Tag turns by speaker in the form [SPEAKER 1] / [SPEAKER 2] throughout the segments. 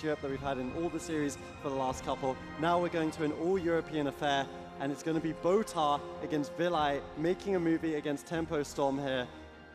[SPEAKER 1] East Europe that we've had in all the series for the last couple. Now we're going to an all-European affair, and it's going to be Botar against Vilai, making a movie against Tempo Storm here.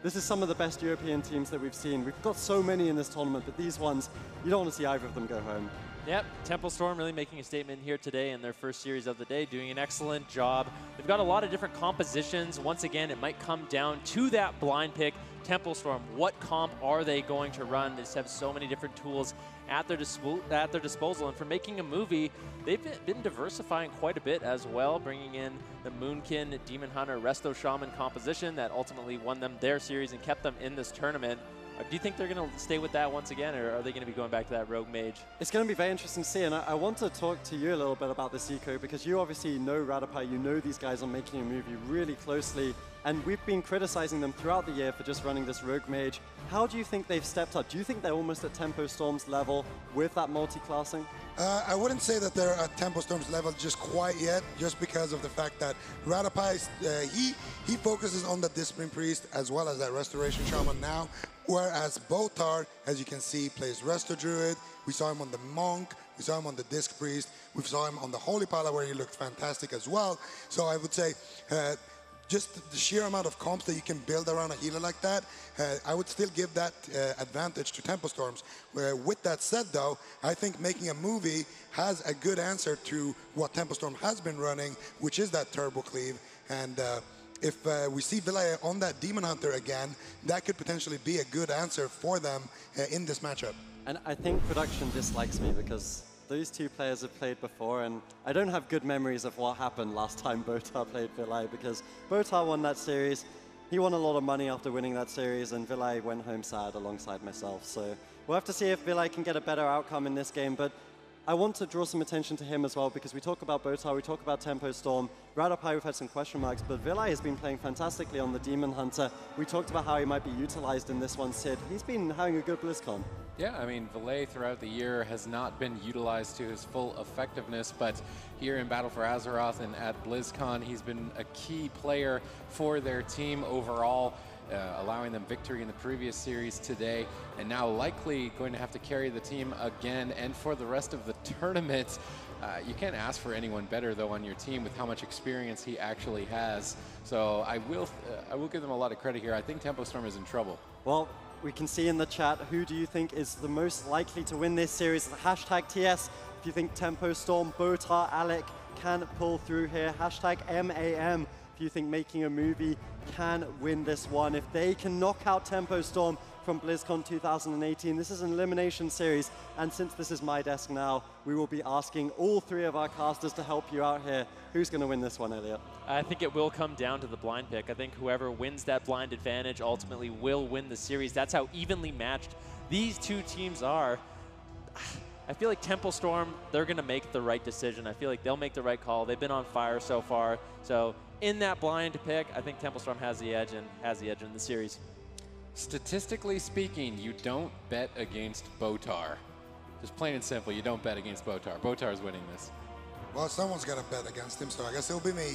[SPEAKER 1] This is some of the best European teams that we've seen. We've got so many in this tournament, but these ones, you don't want to see either of them go home.
[SPEAKER 2] Yep, Tempo Storm really making a statement here today in their first series of the day, doing an excellent job. They've got a lot of different compositions. Once again, it might come down to that blind pick. Tempo Storm, what comp are they going to run? They just have so many different tools at their disposal. And for making a movie, they've been diversifying quite a bit as well, bringing in the Moonkin, Demon Hunter, Resto Shaman composition that ultimately won them their series and kept them in this tournament. Do you think they're going to stay with that once again, or are they going to be going back to that Rogue Mage?
[SPEAKER 1] It's going to be very interesting to see, and I want to talk to you a little bit about this, Eco, because you obviously know Radopai, you know these guys are making a movie really closely, and we've been criticizing them throughout the year for just running this Rogue Mage. How do you think they've stepped up? Do you think they're almost at Tempo Storm's level with that multi-classing?
[SPEAKER 3] I wouldn't say that they're at Tempo Storm's level just quite yet, just because of the fact that Radopai, he focuses on the Discipline Priest as well as that Restoration Shaman now, whereas Botar, as you can see, plays Resto Druid. We saw him on the Monk, we saw him on the Disc Priest, we saw him on the Holy Pala where he looked fantastic as well. So I would say just the sheer amount of comps that you can build around a healer like that, I would still give that advantage to Tempo Storms. With that said though, I think making a movie has a good answer to what Tempo Storm has been running, which is that Turbo Cleave. And if we see Vilaya on that Demon Hunter again, that could potentially be a good answer for them in this matchup.
[SPEAKER 1] And I think production dislikes me because those two players have played before, and I don't have good memories of what happened last time Botar played Vilai, because Botar won that series. He won a lot of money after winning that series, and Vilai went home sad alongside myself. So we'll have to see if Vilai can get a better outcome in this game, but I want to draw some attention to him as well, because we talk about Botar, we talk about Tempo Storm. Radopai, we've had some question marks, but Vilai has been playing fantastically on the Demon Hunter. We talked about how he might be utilized in this one, Sid. He's been having a good BlizzCon.
[SPEAKER 4] Yeah, I mean, Vilai throughout the year has not been utilized to his full effectiveness, but here in Battle for Azeroth and at BlizzCon, he's been a key player for their team overall, allowing them victory in the previous series today, and now likely going to have to carry the team again and for the rest of the tournament. You can't ask for anyone better, though, on your team with how much experience he actually has. So I will give them a lot of credit here. I think Tempo Storm is in trouble.
[SPEAKER 1] Well, we can see in the chat, who do you think is the most likely to win this series? Hashtag TS, if you think Tempo Storm, Botar, Alec can pull through here. Hashtag MAM, if you think making a movie can win this one. If they can knock out Tempo Storm from BlizzCon 2018, this is an elimination series, and since this is my desk now, we will be asking all three of our casters to help you out here. Who's going to win this one, Elliot?
[SPEAKER 2] I think it will come down to the blind pick. I think whoever wins that blind advantage ultimately will win the series. That's how evenly matched these two teams are. I feel like Tempo Storm, they're going to make the right decision. I feel like they'll make the right call. They've been on fire so far. So in that blind pick, I think Tempo Storm has the edge and has the edge in the series.
[SPEAKER 4] Statistically speaking, you don't bet against Botar. Just plain and simple, you don't bet against Botar. Botar is winning this.
[SPEAKER 3] Well, someone's got to bet against him, so I guess it'll be me.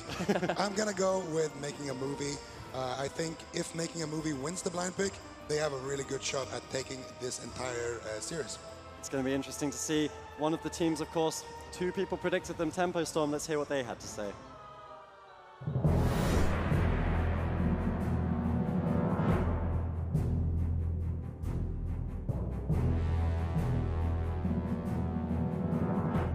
[SPEAKER 3] I'm going to go with making a movie. I think if making a movie wins the blind pick, they have a really good shot at taking this entire series.
[SPEAKER 1] It's going to be interesting to see. One of the teams, of course, two people predicted them Tempo Storm. Let's hear what they had to say.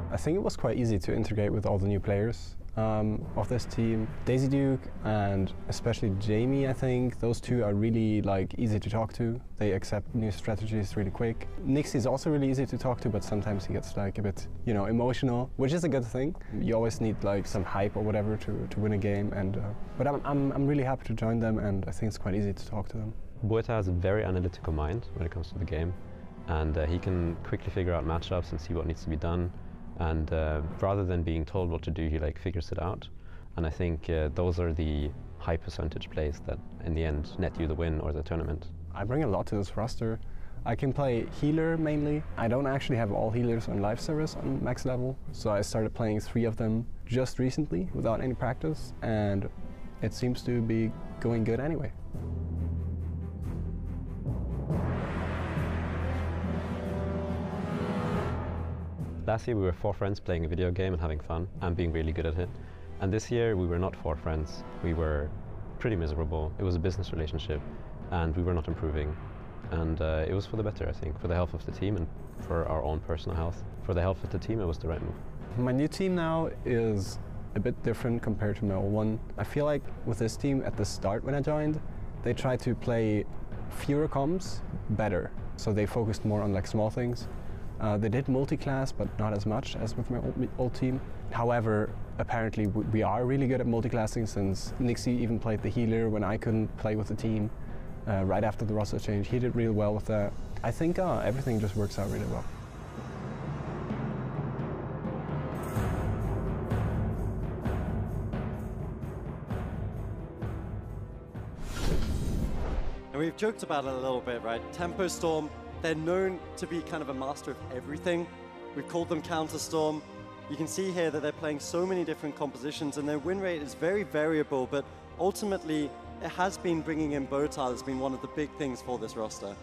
[SPEAKER 5] I think it was quite easy to integrate with all the new players of this team. Daisy Duke and especially Jamie, I think those two are really easy to talk to. They accept new strategies really quick. Nixie is also really easy to talk to, but sometimes he gets a bit, emotional, which is a good thing. You always need some hype or whatever to win a game. And but I'm really happy to join them, and I think it's quite easy to talk to them.
[SPEAKER 6] Boita has a very analytical mind when it comes to the game, and he can quickly figure out matchups and see what needs to be done. And rather than being told what to do, he figures it out. And I think those are the high percentage plays that in the end net you the win or the tournament.
[SPEAKER 5] I bring a lot to this roster. I can play healer mainly. I don't actually have all healers on live service on max level, so I started playing 3 of them just recently without any practice, and it seems to be going good anyway.
[SPEAKER 6] Last year we were 4 friends playing a video game and having fun and being really good at it. And this year we were not 4 friends. We were pretty miserable. It was a business relationship and we were not improving. And it was for the better, I think, for the health of the team and for our own personal health. For the health of the team, it was the right move.
[SPEAKER 5] My new team now is a bit different compared to my old one. I feel like with this team at the start when I joined, they tried to play fewer comps better. So they focused more on like small things. They did multi-class, but not as much as with my old team. However, apparently we are really good at multi-classing, since Nixie even played the healer when I couldn't play with the team. Right after the roster change, he did real well with that. I think everything just works out really well.
[SPEAKER 1] And we've joked about it a little bit, right? Tempo Storm, they're known to be kind of a master of everything. We've called them Counter Storm. You can see here that they're playing so many different compositions and their win rate is very variable, but ultimately it has been bringing in Botar that's been one of the big things for this roster.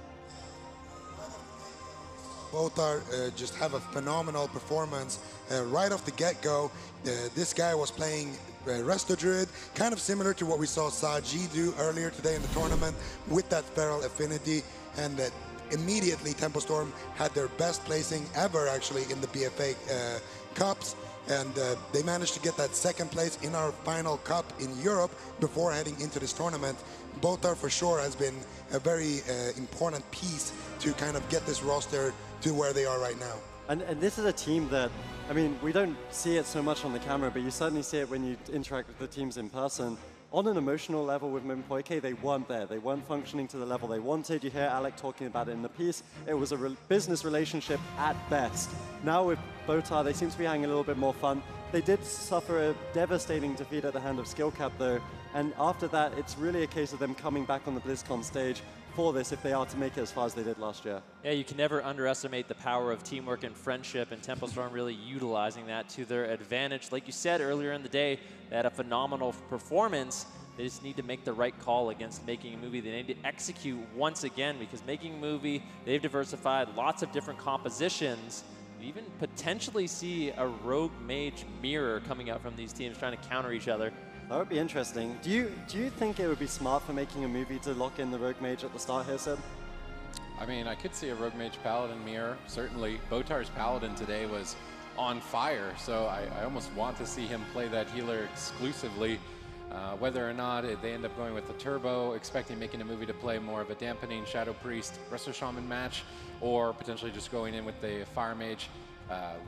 [SPEAKER 3] Botar just have a phenomenal performance right off the get-go. This guy was playing Resto Druid, kind of similar to what we saw Saji do earlier today in the tournament with that Feral Affinity, and immediately Tempo Storm had their best placing ever actually in the BFA Cups, and they managed to get that 2nd place in our final cup in Europe before heading into this tournament. Botar for sure has been a very important piece to kind of get this roster to where they are right now.
[SPEAKER 1] And this is a team that, I mean, we don't see it so much on the camera, but you certainly see it when you interact with the teams in person. On an emotional level with Mimpoike, they weren't there. They weren't functioning to the level they wanted. You hear Alec talking about it in the piece. It was a business relationship at best. Now with Botar, they seem to be having a little bit more fun. They did suffer a devastating defeat at the hand of Skillcap though, and after that, it's really a case of them coming back on the BlizzCon stage for this if they are to make it as far as they did last year.
[SPEAKER 2] Yeah, you can never underestimate the power of teamwork and friendship, and Tempo Storm really utilizing that to their advantage. Like you said earlier in the day, they had a phenomenal performance. They just need to make the right call against Making a Movie. They need to execute once again, because Making a Movie, they've diversified lots of different compositions. You even potentially see a rogue mage mirror coming out from these teams trying to counter each other.
[SPEAKER 1] That would be interesting. Do you think it would be smart for Making a Movie to lock in the rogue mage at the start here, Sid?
[SPEAKER 4] I mean, I could see a rogue mage paladin mirror, certainly. Botar's paladin today was on fire, so I almost want to see him play that healer exclusively. Whether or not they end up going with the turbo, expecting Making a Movie to play more of a dampening Shadow Priest Resto Shaman match, or potentially just going in with the Fire Mage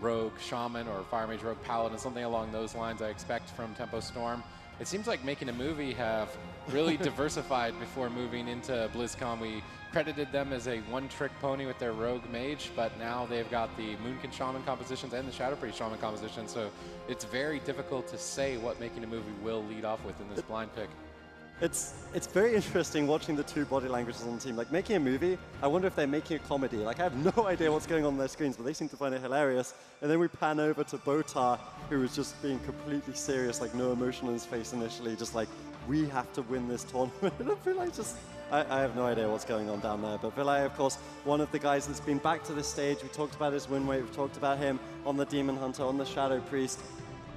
[SPEAKER 4] Rogue Shaman or Fire Mage Rogue Paladin, something along those lines I expect from Tempo Storm. It seems like Making a Movie have really diversified before moving into BlizzCon. We credited them as a one-trick pony with their Rogue Mage, but now they've got the Moonkin Shaman compositions and the Shadow Priest Shaman composition, so it's very difficult to say what Making a Movie will lead off with in this blind pick.
[SPEAKER 1] It's very interesting watching the two body languages on the team. Like Making a Movie, I wonder if they're making a comedy. Like I have no idea what's going on their screens, but they seem to find it hilarious. And then we pan over to Botar, who was just being completely serious, like no emotion on his face initially, just like, we have to win this tournament. And I feel like I have no idea what's going on down there. But Vilay, of course, one of the guys that's been back to this stage. We talked about his win rate, we've talked about him on the Demon Hunter, on the Shadow Priest.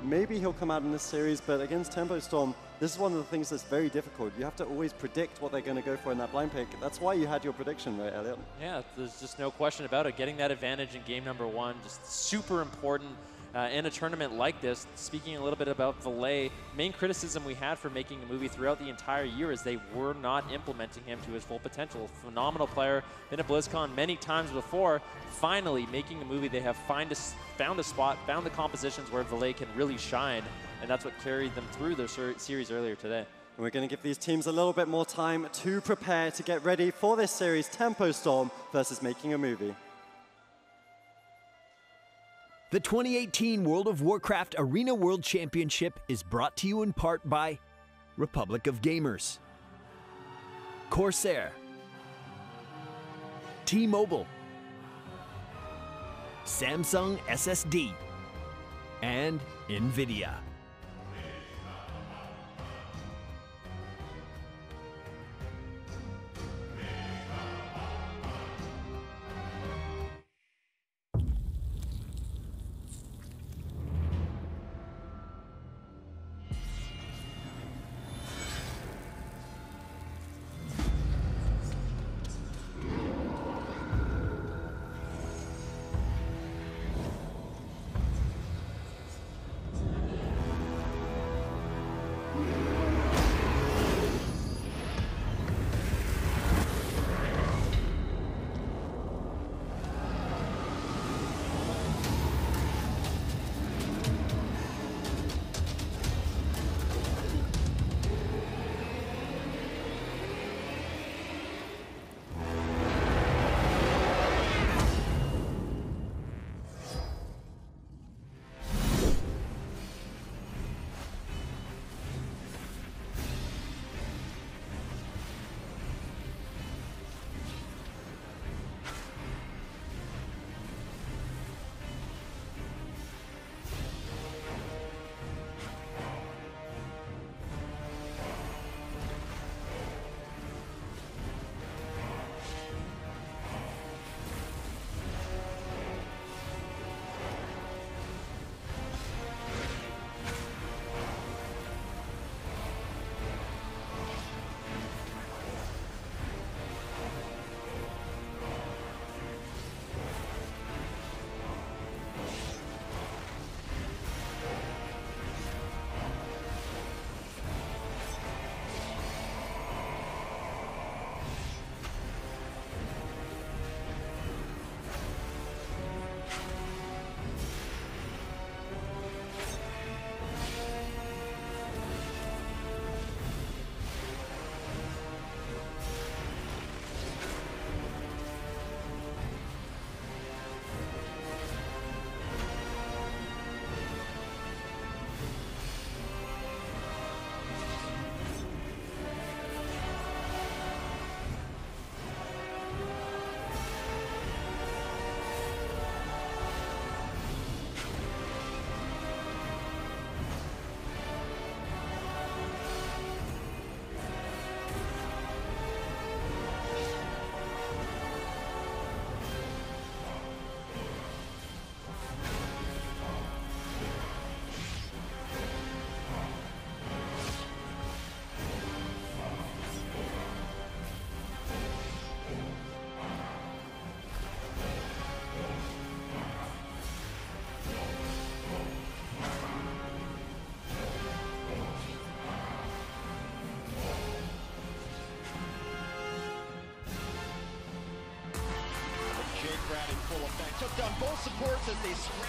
[SPEAKER 1] Maybe he'll come out in this series, but against Tempo Storm, this is one of the things that's very difficult. You have to always predict what they're going to go for in that blind pick. That's why you had your prediction, right, Elliot?
[SPEAKER 2] Yeah, there's just no question about it. Getting that advantage in game number 1, just super important in a tournament like this. Speaking a little bit about Vilay, main criticism we had for Making a Movie throughout the entire year is they were not implementing him to his full potential. Phenomenal player, been at BlizzCon many times before. Finally, Making a Movie, they have found a spot, found the compositions where Vilay can really shine, and that's what carried them through their series earlier today.
[SPEAKER 1] And we're going to give these teams a little bit more time to prepare to get ready for this series, Tempo Storm versus Making a Movie.
[SPEAKER 7] The 2018 World of Warcraft Arena World Championship is brought to you in part by Republic of Gamers, CORSAIR, T-Mobile, Samsung SSD, and NVIDIA.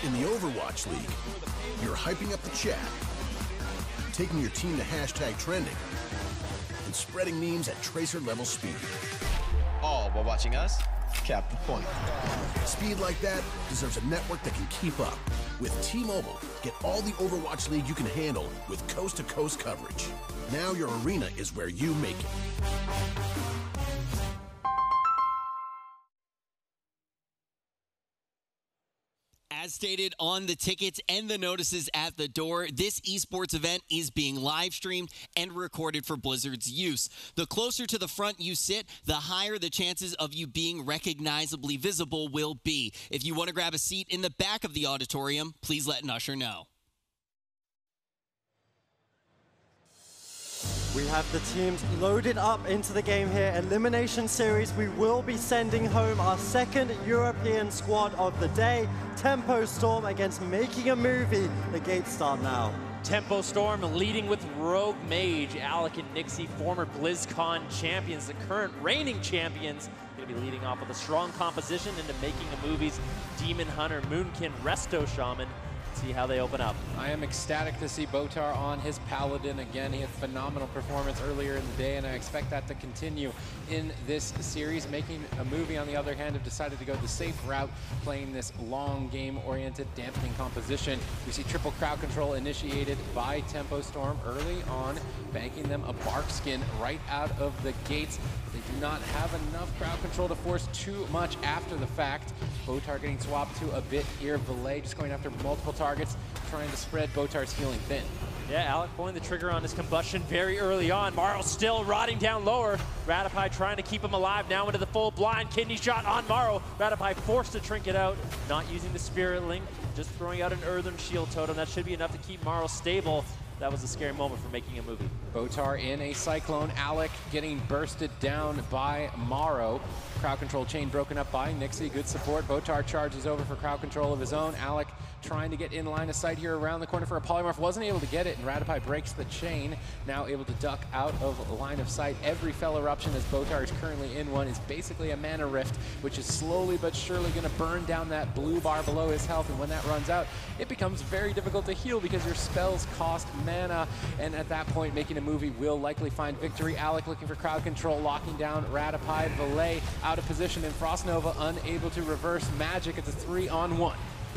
[SPEAKER 8] In the Overwatch League, you're hyping up the chat, taking your team to hashtag trending, and spreading memes at tracer level speed.
[SPEAKER 9] All while watching us cap the point.
[SPEAKER 8] Speed like that deserves a network that can keep up. With T-Mobile, get all the Overwatch League you can handle with coast-to-coast coverage. Now your arena is where you make it.
[SPEAKER 10] As stated on the tickets and the notices at the door, this esports event is being live streamed and recorded for Blizzard's use. The closer to the front you sit, the higher the chances of you being recognizably visible will be. If you want to grab a seat in the back of the auditorium, please let an usher know.
[SPEAKER 1] We have the teams loaded up into the game here. Elimination Series, we will be sending home our second European squad of the day. Tempo Storm against Making a Movie. The gates start now.
[SPEAKER 2] Tempo Storm leading with Rogue Mage, Alec and Nixie, former BlizzCon champions, the current reigning champions. Going to be leading off with a strong composition into Making a Movie's Demon Hunter, Moonkin, Resto Shaman. See how they open up.
[SPEAKER 4] I am ecstatic to see Botar on his Paladin again. He had a phenomenal performance earlier in the day, and I expect that to continue in this series. Making a Movie, on the other hand, have decided to go the safe route, playing this long game-oriented dampening composition. We see triple crowd control initiated by Tempo Storm early on, banking them a bark skin right out of the gates. They do not have enough crowd control to force too much after the fact. Botar getting swapped to a bit here. Valet just going after multiple targets, trying to spread Botar's healing thin.
[SPEAKER 2] Yeah, Alec pulling the trigger on his combustion very early on. Morrow still rotting down lower. Ratipai trying to keep him alive now into the full blind. Kidney shot on Morrow. Ratipai forced to trinket out, not using the Spirit Link, just throwing out an Earthen Shield Totem. That should be enough to keep Morrow stable. That was a scary moment for Making a Movie.
[SPEAKER 4] Botar in a Cyclone. Alec getting bursted down by Morrow. Crowd control chain broken up by Nixie. Good support. Botar charges over for crowd control of his own. Alec trying to get in line of sight here around the corner for a polymorph. Wasn't able to get it, and Ratipai breaks the chain. Now able to duck out of line of sight. Every fell eruption, as Botar is currently in one, is basically a mana rift, which is slowly but surely going to burn down that blue bar below his health. And when that runs out, it becomes very difficult to heal because your spells cost mana. And at that point, Making a Movie will likely find victory. Alec looking for crowd control, locking down Ratipai. Valet out of position, and Frost Nova unable to reverse magic. It's a 3-on-1.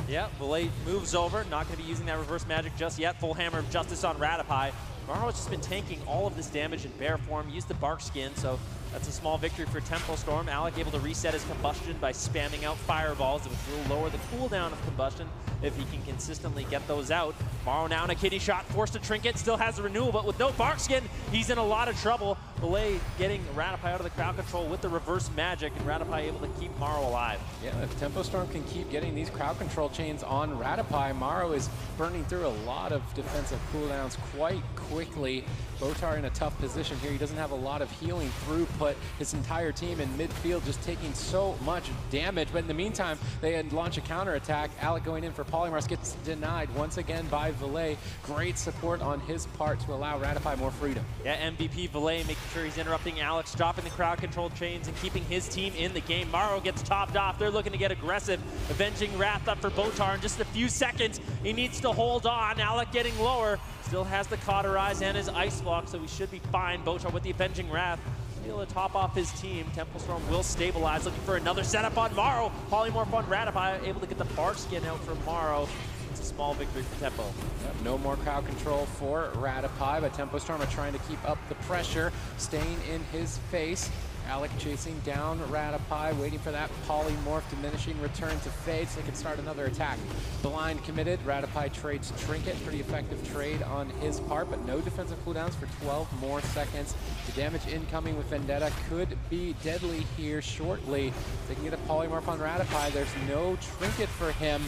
[SPEAKER 2] Yeah, Valet moves over, not going to be using that reverse magic just yet. Full Hammer of Justice on Ratipai. Morrow has just been tanking all of this damage in bear form, used the bark skin, so that's a small victory for Tempo Storm. Alec able to reset his combustion by spamming out fireballs, which will lower the cooldown of combustion if he can consistently get those out. Morrow now in a kidney shot, forced to trinket, still has the renewal, but with no bark skin, he's in a lot of trouble. Valet getting Ratipai out of the crowd control with the reverse magic, and Ratipai able to keep Morrow alive. Yeah, if Tempo Storm can keep getting these crowd control chains on Ratipai, Morrow is burning through a lot of defensive cooldowns quite quickly. Botar in a tough position here. He doesn't have a lot of healing throughput. His entire team in midfield just taking so much damage. But in the meantime, they launch a counterattack. Alec going in for polymorphs gets denied once again by Valet. Great support on his part to allow Ratipai more freedom. Yeah, MVP Valet making sure he's interrupting Alex, dropping the crowd control chains and keeping his team in the game. Morrow gets topped off. They're looking to get aggressive. Avenging Wrath up for Botar in just a few seconds. He needs to hold on. Alec getting lower. Still has the Cauterize and his Ice Block, so we should be fine. Botar with the Avenging Wrath. Able to top off his team. Tempo Storm will stabilize, looking for another setup on Morrow. Polymorph on Ratipai, able to get the bark skin out from Morrow. It's a small victory for Tempo. Yep, no more crowd control for Ratipai, but Tempo Storm are trying to keep up the pressure, staying in his face. Alec chasing down Ratipai, waiting for that polymorph diminishing return to fade so they can start another attack. Blind committed, Ratipai trades Trinket, pretty effective trade on his part, but no defensive cooldowns for 12 more seconds. The damage incoming with Vendetta could be deadly here shortly. If they can get a polymorph on Ratipai, there's no Trinket for him.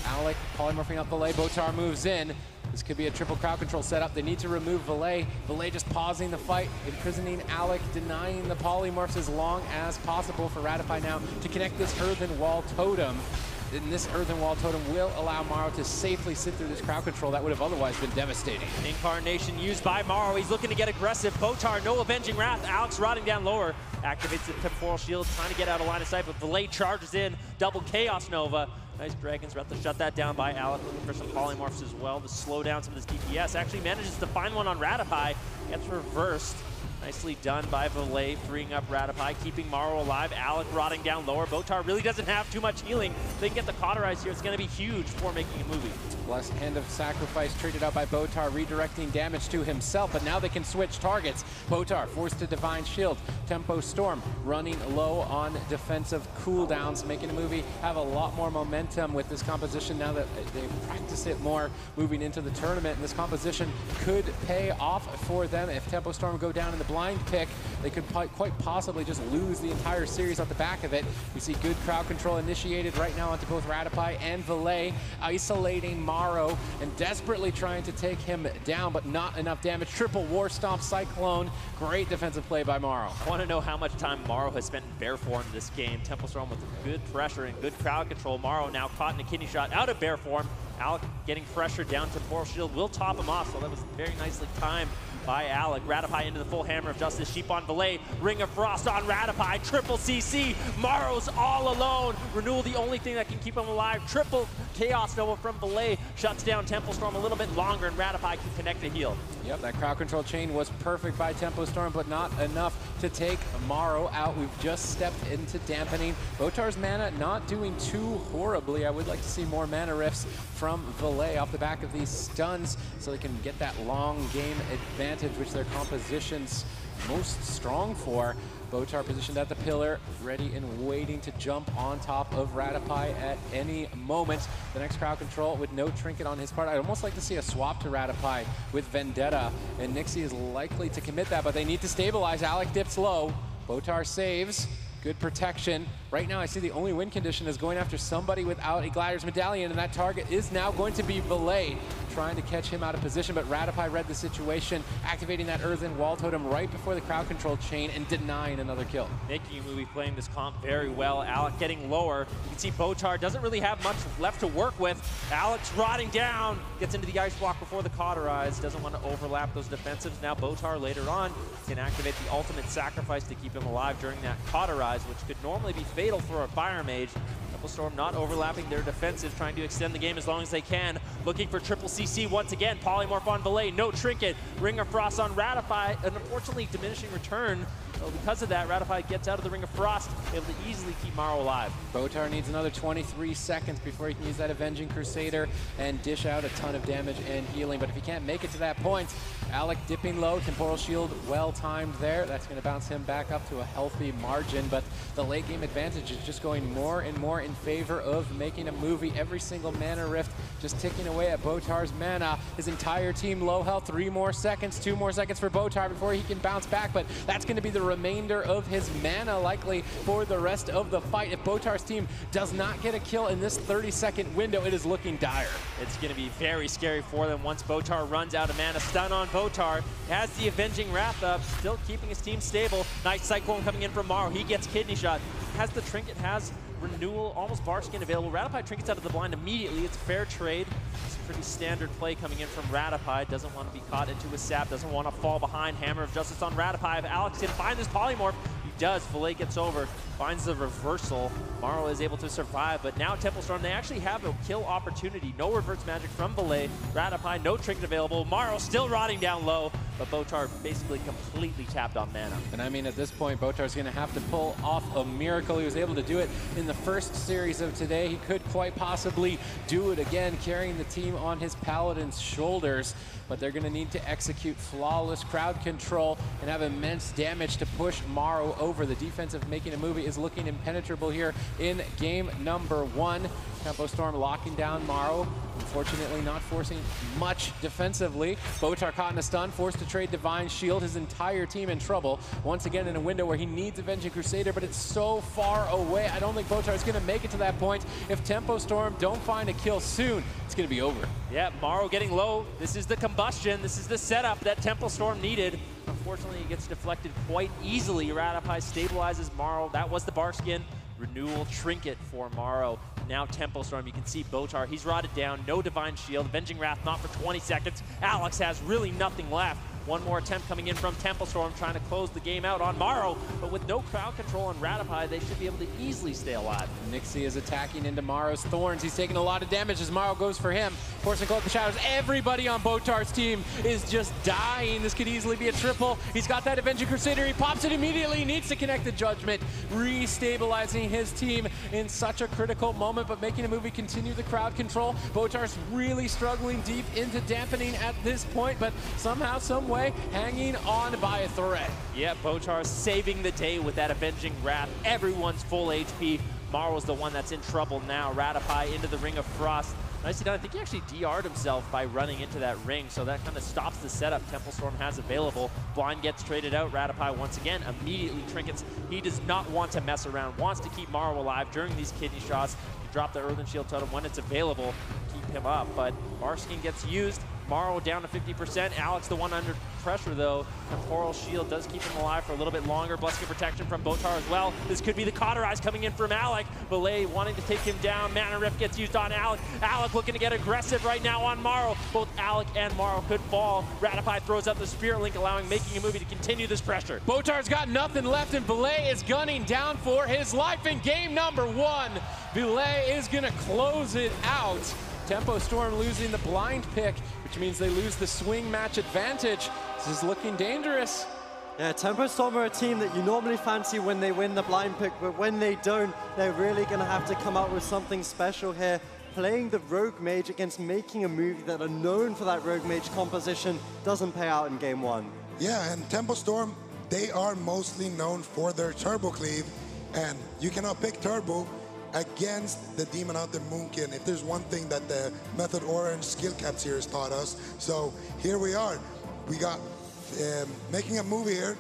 [SPEAKER 2] Alec polymorphing up Valet, Botar moves in. This could be a triple crowd control setup. They need to remove Valet. Valet just pausing the fight, imprisoning Alec, denying the polymorphs as long as possible for Ratipai now to connect this earthen wall totem.
[SPEAKER 4] And this Earthen Wall Totem will allow Maro to safely sit through this crowd control that would have otherwise been devastating.
[SPEAKER 2] Incarnation used by Maro. He's looking to get aggressive. Botar, no Avenging Wrath. Alex rotting down lower. Activates the Temporal Shield, trying to get out of line of sight, but Valet charges in. Double Chaos Nova. Nice Dragon's Breath to shut that down by Alec, looking for some polymorphs as well to slow down some of this DPS. Actually manages to find one on Ratapai, gets reversed. Nicely done by Valet, freeing up Ratapai, keeping Maro alive. Alec rotting down lower. Botar really doesn't have too much healing. They can get the Cauterize here. It's going to be huge for making a movie.
[SPEAKER 4] Blessed Hand of Sacrifice traded out by Botar, redirecting damage to himself, but now they can switch targets. Botar forced to Divine Shield. Tempo Storm running low on defensive cooldowns, making a movie have a lot more momentum with this composition now that they've practiced it more moving into the tournament. And this composition could pay off for them if Tempo Storm go down in the blind pick. They could quite possibly just lose the entire series off the back of it. We see good crowd control initiated right now onto both Ratapai and Valet, isolating Maro and desperately trying to take him down, but not enough damage. Triple War Stomp Cyclone. Great defensive play by Maro.
[SPEAKER 2] I want to know how much time Maro has spent in bear form this game. Temple Storm with good pressure and good crowd control. Maro now caught in a kidney shot out of bear form. Alec getting pressure down to Temporal Shield will top him off, so that was very nicely timed by Alec. Ratapai into the full Hammer of Justice. Sheep on Valet. Ring of Frost on Ratapai. Triple CC. Maro's all alone. Renewal the only thing that can keep him alive. Triple Chaos Nova from Valet shuts down Tempo Storm a little bit longer, and Ratapai can connect the heal.
[SPEAKER 4] Yep, that crowd control chain was perfect by Tempo Storm, but not enough to take Maro out. We've just stepped into dampening. Botar's mana not doing too horribly. I would like to see more mana riffs from Valet off the back of these stuns so they can get that long game advantage, which their composition's most strong for. Botar positioned at the pillar, ready and waiting to jump on top of Ratapai at any moment. The next crowd control with no trinket on his part. I'd almost like to see a swap to Ratapai with Vendetta, and Nixie is likely to commit that, but they need to stabilize. Alec dips low. Botar saves. Good protection. Right now, I see the only win condition is going after somebody without a Gladiator's Medallion, and that target is now going to be Valet, trying to catch him out of position, but Ratapai read the situation, activating that Earthen Wall Totem right before the crowd control chain and denying another kill.
[SPEAKER 2] Making a movie playing this comp very well. Alec getting lower. You can see Botar doesn't really have much left to work with. Alex rotting down, gets into the Ice Block before the Cauterize, doesn't want to overlap those defensives. Now Botar later on can activate the ultimate sacrifice to keep him alive during that Cauterize, which could normally be fatal for a Fire Mage. Temple Storm not overlapping their defensive, trying to extend the game as long as they can. Looking for triple CC once again. Polymorph on Valet, no trinket. Ring of Frost on Ratapai, an unfortunately diminishing return. So because of that, Ratapai gets out of the Ring of Frost, able to easily keep Maro alive.
[SPEAKER 4] Botar needs another 23 seconds before he can use that Avenging Crusader and dish out a ton of damage and healing. But if he can't make it to that point, Alec dipping low, Temporal Shield well timed there. That's going to bounce him back up to a healthy margin. But the late game advantage is just going more and more in favor of making a movie. Every single mana rift just ticking away at Botar's mana. His entire team low health, 3 more seconds, 2 more seconds for Botar before he can bounce back. But that's going to be the remainder of his mana likely for the rest of the fight. If Botar's team does not get a kill in this 30-second window, it is looking dire.
[SPEAKER 2] It's going to be very scary for them once Botar runs out of mana. Stun on Botar, has the Avenging Wrath up, still keeping his team stable. Nice Cyclone coming in from Maro. He gets Kidney Shot, has the trinket, has Renewal, almost Barskin available. Ratapai trinkets out of the blind immediately. It's a fair trade. It's a pretty standard play coming in from Ratapai. Doesn't want to be caught into his sap, doesn't want to fall behind. Hammer of Justice on Ratapai. If Alex can find this polymorph, he does. Valet gets over, finds the reversal. Maro is able to survive, but now Temple Storm, they actually have a kill opportunity. No reverse magic from Valet. Ratapai, no trinket available. Maro still rotting down low, but Botar basically completely tapped on mana.
[SPEAKER 4] And I mean, at this point, Botar's going to have to pull off a miracle. He was able to do it in the first series of today. He could quite possibly do it again, carrying the team on his Paladin's shoulders. But they're going to need to execute flawless crowd control and have immense damage to push Maro over. The defense of making a movie is looking impenetrable here in game number 1. Tempo Storm locking down Maro. Unfortunately, not forcing much defensively. Botar caught in a stun, forced to trade Divine Shield. His entire team in trouble. Once again in a window where he needs Avenging Crusader, but it's so far away. I don't think Botar is going to make it to that point. If Tempo Storm don't find a kill soon, it's going to be over.
[SPEAKER 2] Yeah, Maro getting low. This is the combustion. This is the setup that Tempo Storm needed. Unfortunately, it gets deflected quite easily. Ratapai stabilizes Maro. That was the Barskin. renewal trinket for Morrow. Now Tempo Storm, you can see Botar, he's rotted down, no Divine Shield, Avenging Wrath not for 20 seconds. Alex has really nothing left. One more attempt coming in from Tempo Storm, trying to close the game out on Morrow, but with no crowd control on Ratipai, they should be able to easily stay alive.
[SPEAKER 4] Nixie is attacking into Morrow's Thorns. He's taking a lot of damage as Morrow goes for him. Forcing Cloak of Shadows. Everybody on Botar's team is just dying. This could easily be a triple. He's got that Avenging Crusader. He pops it immediately. He needs to connect the Judgment, restabilizing his team in such a critical moment, but making a movie continue the crowd control. Botar's really struggling deep into dampening at this point, but somehow, some way, hanging on by a thread.
[SPEAKER 2] Yeah, Botar saving the day with that Avenging Wrath. Everyone's full HP. Morrow's the one that's in trouble now. Ratipai into the Ring of Frost. Nicely done. I think he actually DR'd himself by running into that ring, so that kind of stops the setup Tempo Storm has available. Blind gets traded out. Ratipai once again immediately trinkets. He does not want to mess around, wants to keep Morrow alive during these kidney shots. You drop the Earthen Shield Totem when it's available, keep him up, but Marskin gets used. Morrow down to 50%. Alex the one under pressure though. Temporal Shield does keep him alive for a little bit longer. Blessing of Protection from Botar as well. This could be the Cauterize coming in from Alec. Valet wanting to take him down. Mana Rift gets used on Alec. Alec looking to get aggressive right now on Morrow. Both Alec and Morrow could fall. Ratipai throws out the Spirit Link, allowing Making a Movie to continue this pressure.
[SPEAKER 4] Botar's got nothing left, and Valet is gunning down for his life in game number 1. Valet is gonna close it out. Tempo Storm losing the blind pick, which means they lose the swing match advantage. This is looking dangerous.
[SPEAKER 1] Yeah, Tempo Storm are a team that you normally fancy when they win the blind pick, but when they don't, they're really going to have to come up with something special here. Playing the Rogue Mage against Making a Movie that are known for that Rogue Mage composition doesn't pay out in game 1.
[SPEAKER 3] Yeah, and Tempo Storm, they are mostly known for their Turbo Cleave, and you cannot pick Turbo against the Demon Hunter Moonkin if there's one thing that the Method Orange skill cap series taught us. So here we are. We got Making a Movie here,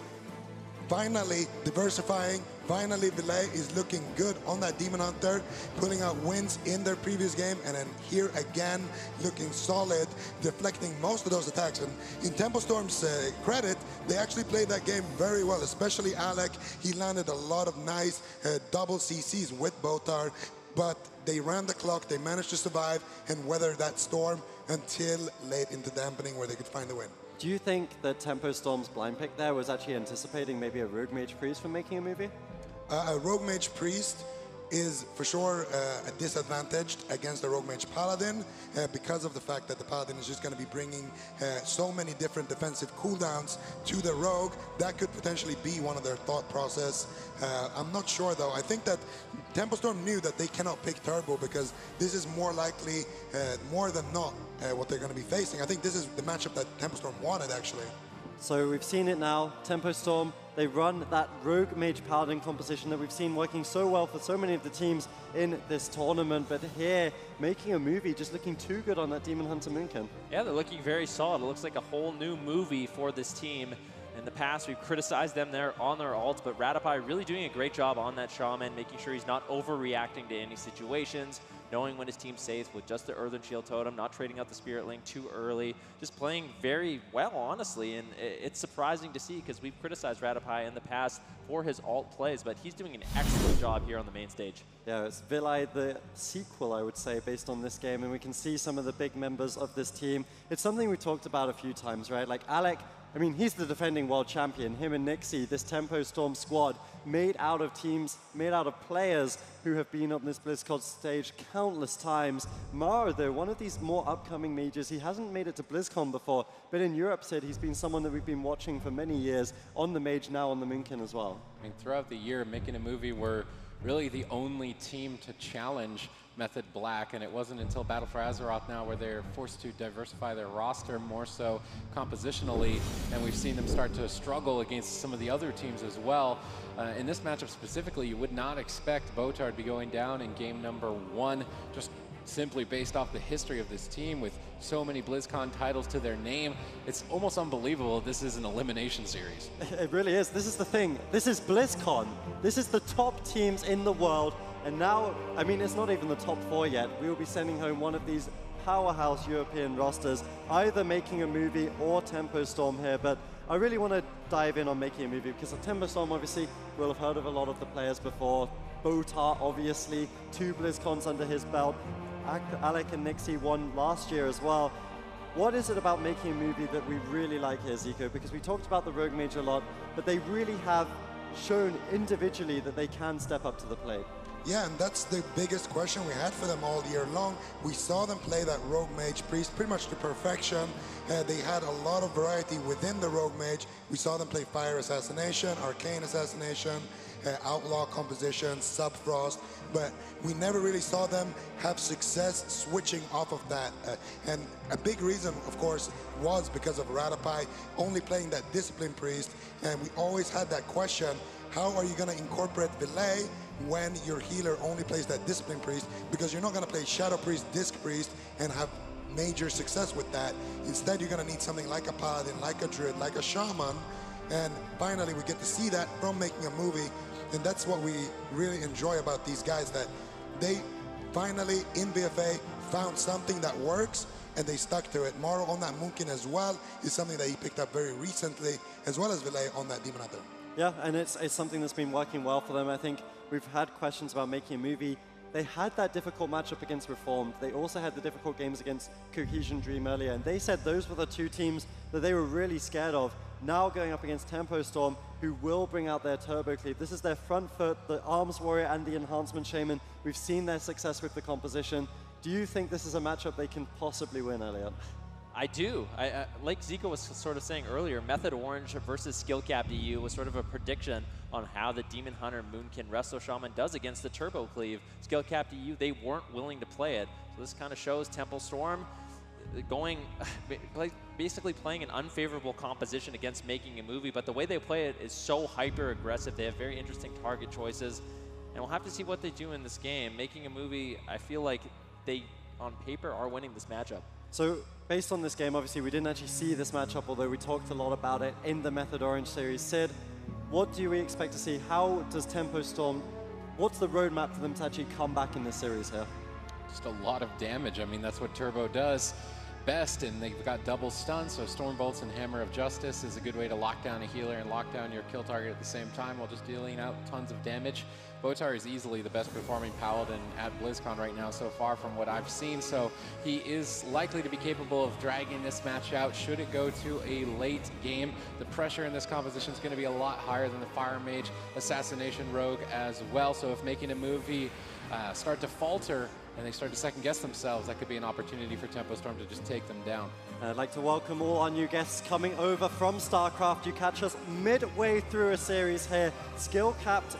[SPEAKER 3] finally diversifying. Finally, Valet is looking good on that Demon Hunter, pulling out wins in their previous game, and then here again, looking solid, deflecting most of those attacks. And in Tempo Storm's credit, they actually played that game very well, especially Alec. He landed a lot of nice double CCs with Botar, but they ran the clock, they managed to survive and weather that storm until late into dampening where they could find the win.
[SPEAKER 1] Do you think that Tempo Storm's blind pick there was actually anticipating maybe a Rogue Mage Priest from Making a Movie?
[SPEAKER 3] A Rogue Mage Priest is for sure disadvantaged against the Rogue Mage Paladin because of the fact that the Paladin is just going to be bringing so many different defensive cooldowns to the Rogue. That could potentially be one of their thought process. I'm not sure though. I think that Tempo Storm knew that they cannot pick Turbo because this is more likely, more than not, what they're going to be facing. I think this is the matchup that Tempo Storm wanted actually.
[SPEAKER 1] So we've seen it now, Tempo Storm, they run that Rogue Mage Paladin composition that we've seen working so well for so many of the teams in this tournament, but here, Making a Movie just looking too good on that Demon Hunter Moonkin.
[SPEAKER 2] Yeah, they're looking very solid. It looks like a whole new movie for this team. In the past, we've criticized them there on their ults, but Ratipai really doing a great job on that Shaman, making sure he's not overreacting to any situations, knowing when his team's safe with just the Earthen Shield Totem, not trading out the Spirit Link too early, just playing very well, honestly, and it's surprising to see because we've criticized Ratipai in the past for his alt plays, but he's doing an excellent job here on the main stage.
[SPEAKER 1] Yeah, it's Vilai the sequel, I would say, based on this game, and we can see some of the big members of this team. It's something we talked about a few times, right? Like Alec, I mean, he's the defending world champion. Him and Nixie, this Tempo Storm squad, made out of teams, made out of players who have been on this BlizzCon stage countless times. Maro, though, one of these more upcoming mages, he hasn't made it to BlizzCon before, but in Europe, Sid, he's been someone that we've been watching for many years on the mage, now on the Moonkin as well.
[SPEAKER 4] I mean, throughout the year, Making a Movie were really the only team to challenge Method Black, and it wasn't until Battle for Azeroth now where they're forced to diversify their roster more so compositionally, and we've seen them start to struggle against some of the other teams as well. In this matchup specifically, you would not expect Botar to be going down in game number 1, just simply based off the history of this team with so many BlizzCon titles to their name. It's almost unbelievable this is an elimination series.
[SPEAKER 1] It really is. This is the thing. This is BlizzCon. This is the top teams in the world. And now, I mean, it's not even the top 4 yet. We will be sending home one of these powerhouse European rosters, either Making a Movie or Tempo Storm here. But I really want to dive in on Making a Movie because Tempo Storm, obviously, we'll have heard of a lot of the players before. Botar, obviously, 2 BlizzCons under his belt. Alec and Nixie won last year as well. What is it about making a movie that we really like here, Zico? Because we talked about the Rogue Mage a lot, but they really have shown individually that they can step up to the plate.
[SPEAKER 3] Yeah, and that's the biggest question we had for them all year long. We saw them play that Rogue Mage Priest pretty much to perfection. They had a lot of variety within the Rogue Mage. We saw them play Fire Assassination, Arcane Assassination, Outlaw Composition, Subfrost, but we never really saw them have success switching off of that. And a big reason, of course, was because of Ratapai only playing that Discipline Priest, and we always had that question, how are you going to incorporate Vilay when your healer only plays that Discipline Priest? Because you're not going to play Shadow Priest, Disc Priest, and have major success with that. Instead, you're going to need something like a Paladin, like a Druid, like a Shaman, and finally we get to see that from making a movie, and that's what we really enjoy about these guys, that they finally, in BFA, found something that works, and they stuck to it. Maro on that Moonkin as well is something that he picked up very recently, as well as Vilay on that Demon Hunter.
[SPEAKER 1] Yeah, and it's something that's been working well for them. I think we've had questions about making a movie. They had that difficult matchup against Reformed. They also had the difficult games against Cohesion Dream earlier, and they said those were the 2 teams that they were really scared of. Now going up against Tempo Storm, who will bring out their Turbo Cleave. This is their front foot, the Arms Warrior and the Enhancement Shaman. We've seen their success with the composition. Do you think this is a matchup they can possibly win, Elliot?
[SPEAKER 2] I do. Like Zico was sort of saying earlier, Method Orange versus Skill Capped EU was sort of a prediction on how the Demon Hunter Moonkin Resto Shaman does against the Turbo Cleave. Skill Capped EU, they weren't willing to play it. So this kind of shows Temple Storm going, basically playing an unfavorable composition against making a movie, but the way they play it is so hyper aggressive. They have very interesting target choices, and we'll have to see what they do in this game. Making a movie, I feel like they, on paper, are winning this matchup.
[SPEAKER 1] So, based on this game, obviously we didn't actually see this matchup, although we talked a lot about it in the Method Orange series. Sid, what do we expect to see? How does Tempo Storm, what's the roadmap for them to actually come back in this series here?
[SPEAKER 4] Just a lot of damage. I mean, that's what Turbo does best, and they've got double stun, so Storm Bolts and Hammer of Justice is a good way to lock down a healer and lock down your kill target at the same time while just dealing out tons of damage. Botar is easily the best performing Paladin at BlizzCon right now so far from what I've seen, so he is likely to be capable of dragging this match out should it go to a late game. The pressure in this composition is going to be a lot higher than the Fire Mage Assassination Rogue as well, so if making a movie start to falter and they start to second guess themselves, that could be an opportunity for Tempo Storm to just take them down.
[SPEAKER 1] I'd like to welcome all our new guests coming over from StarCraft. You catch us midway through a series here. Skill Capped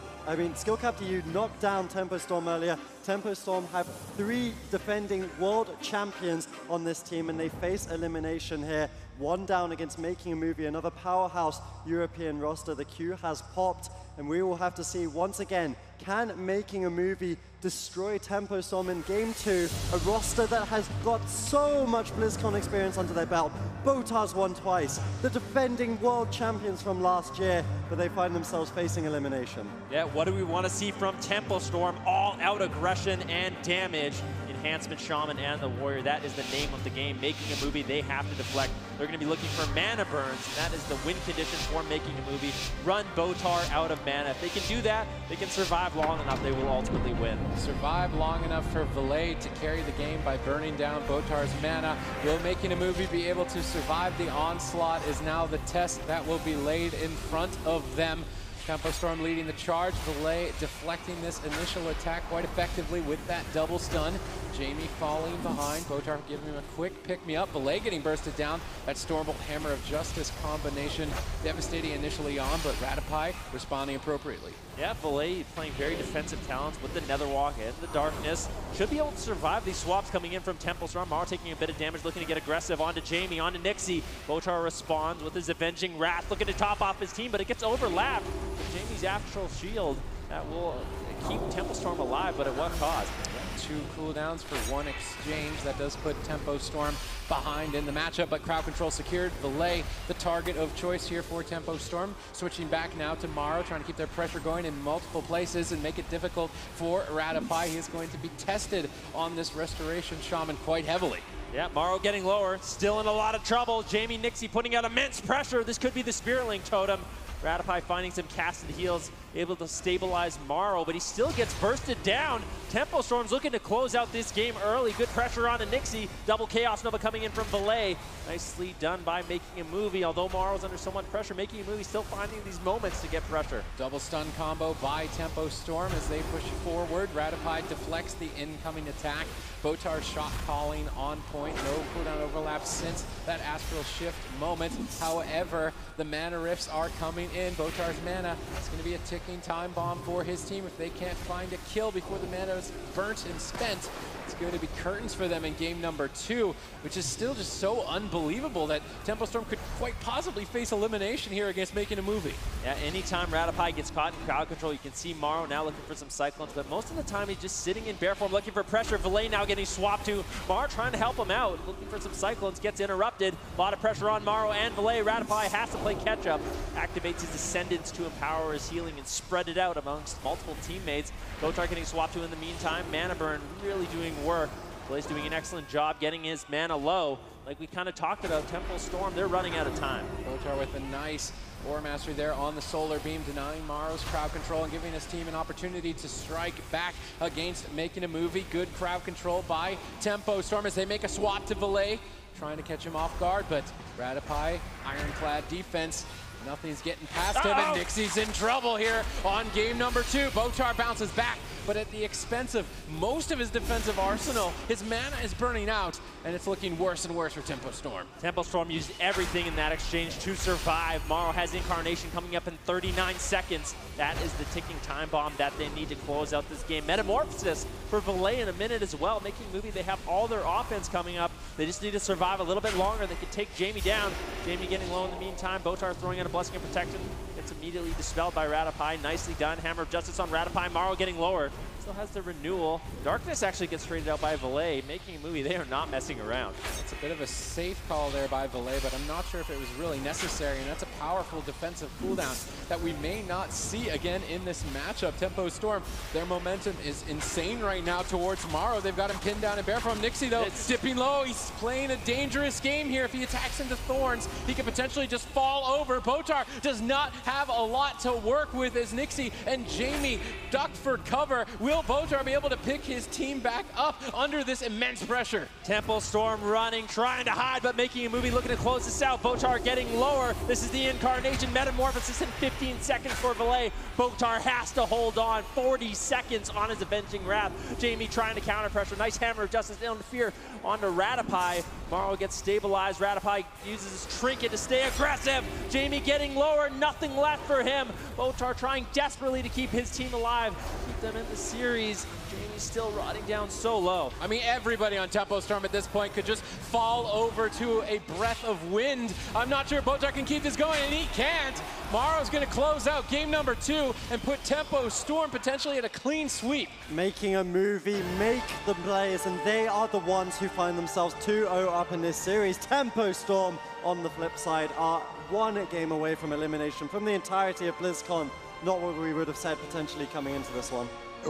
[SPEAKER 1] EU knocked down Tempo Storm earlier. Tempo Storm have 3 defending world champions on this team, and they face elimination here. 1 down against Making a Movie, another powerhouse European roster. The queue has popped, and we will have to see once again, can Making a Movie destroy Tempo Storm in Game 2, a roster that has got so much BlizzCon experience under their belt. Botar's won twice, the defending world champions from last year, but they find themselves facing elimination.
[SPEAKER 2] Yeah, what do we want to see from Tempo Storm? All out aggression and damage. Enhancement Shaman and the Warrior, that is the name of the game. Making a Movie, they have to deflect. They're going to be looking for mana burns. That is the win condition for Making a Movie. Run Botar out of mana. If they can do that, they can survive long enough, they will ultimately win.
[SPEAKER 4] Survive long enough for Vilay to carry the game by burning down Botar's mana. Will Making a Movie be able to survive the onslaught is now the test that will be laid in front of them. Tempo Storm leading the charge, Vilay deflecting this initial attack quite effectively with that double stun. Jamie falling behind, Botar giving him a quick pick-me-up. Vilay getting bursted down. That Stormbolt Hammer of Justice combination devastating initially on, but Ratapai responding appropriately.
[SPEAKER 2] Yeah, Vilay playing very defensive talents with the Netherwalk and the Darkness. Should be able to survive these swaps coming in from Tempo Storm. Maro taking a bit of damage, looking to get aggressive onto Jamie, onto Nixie. Botar responds with his Avenging Wrath, looking to top off his team, but it gets overlapped. Jamie's Astral Shield, that will keep Tempo Storm alive, but at what cost?
[SPEAKER 4] 2 cooldowns for 1 exchange. That does put Tempo Storm behind in the matchup, but crowd control secured. Vilay, the target of choice here for Tempo Storm. Switching back now to Maro, trying to keep their pressure going in multiple places and make it difficult for Ratapai. He is going to be tested on this Restoration Shaman quite heavily.
[SPEAKER 2] Yeah, Maro getting lower, still in a lot of trouble. Jamie Nixie putting out immense pressure. This could be the Spirit Link Totem. Ratapai finding some casted heals able to stabilize Morrow, but he still gets bursted down. Tempo Storm's looking to close out this game early. Good pressure on Nixie. Double Chaos Nova coming in from Valet. Nicely done by Making a Movie. Although Morrow's under so much pressure, Making a Movie still finding these moments to get pressure.
[SPEAKER 4] Double stun combo by Tempo Storm as they push forward. Ratify deflects the incoming attack. Botar shot calling on point. No cooldown overlap since that Astral Shift moment. However, the mana rifts are coming in. Botar's mana is going to be a ticking time bomb for his team. If they can't find a kill before the mana is burnt and spent, it's going to be curtains for them in game number 2, which is still just so unbelievable that Tempo Storm could quite possibly face elimination here against Making a Movie.
[SPEAKER 2] Yeah, anytime Ratify gets caught in crowd control, you can see Morrow now looking for some Cyclones, but most of the time he's just sitting in bear form looking for pressure. Valet now getting swapped to Morrow, trying to help him out, looking for some Cyclones, gets interrupted. A lot of pressure on Morrow and Valet. Ratify has to play catch up, activates his Ascendants to empower his healing and spread it out amongst multiple teammates. Botar getting swapped to in the meantime. Mana burn really doing work. Valet's doing an excellent job getting his mana low. Like we kind of talked about, Tempo Storm, they're running out of time.
[SPEAKER 4] Botar with a nice War Mastery there on the Solar Beam, denying Morrow's crowd control and giving his team an opportunity to strike back against Making a Movie. Good crowd control by Tempo Storm as they make a swap to Valet, trying to catch him off guard, but Ratify, ironclad defense. Nothing's getting past him, and Nixie's in trouble here on game number 2. Botar bounces back, but at the expense of most of his defensive arsenal. His mana is burning out, and it's looking worse and worse for Tempo Storm.
[SPEAKER 2] Tempo Storm used everything in that exchange to survive. Morrow has Incarnation coming up in 39 seconds. That is the ticking time bomb that they need to close out this game. Metamorphosis for Valet in a minute as well. Making a Movie, they have all their offense coming up. They just need to survive a little bit longer. They can take Jamie down. Jamie getting low in the meantime. Botar throwing out a Blessing of Protection. It's immediately dispelled by Ratify. Nicely done. Hammer of Justice on Ratify. Morrow getting lower. Still has the renewal. Darkness actually gets traded out by Valet. Making a Movie, they are not messing around.
[SPEAKER 4] It's a bit of a safe call there by Valet, but I'm not sure if it was really necessary, and that's a powerful defensive cooldown that we may not see again in this matchup. Tempo Storm, their momentum is insane right now towards Morrow. They've got him pinned down in bear form. Nixie, though, dipping low. He's playing a dangerous game here. If he attacks into Thorns, he could potentially just fall over. Botar does not have a lot to work with as Nixie and Jamie duck for cover. Will Botar be able to pick his team back up under this immense pressure?
[SPEAKER 2] Tempo Storm running, trying to hide, but Making a Movie looking to close this out. Botar getting lower. This is the Incarnation Metamorphosis in 15 seconds for Valet. Botar has to hold on. 40 seconds on his Avenging Wrath. Jamie trying to counter pressure. Nice Hammer of Justice down to fear onto Ratify. Morrow gets stabilized. Ratify uses his Trinket to stay aggressive. Jamie getting lower. Nothing left for him. Botar trying desperately to keep his team alive. Keep them in the series. Jamie's still rotting down so low.
[SPEAKER 4] I mean, everybody on Tempo Storm at this point could just fall over to a breath of wind. I'm not sure Botar can keep this going, and he can't. Morrow's going to close out game number 2 and put Tempo Storm potentially at a clean sweep.
[SPEAKER 1] Making a Movie, make the plays, and they are the ones who find themselves 2-0 up in this series. Tempo Storm, on the flip side, are 1 game away from elimination from the entirety of BlizzCon. Not what we would have said potentially coming into this one.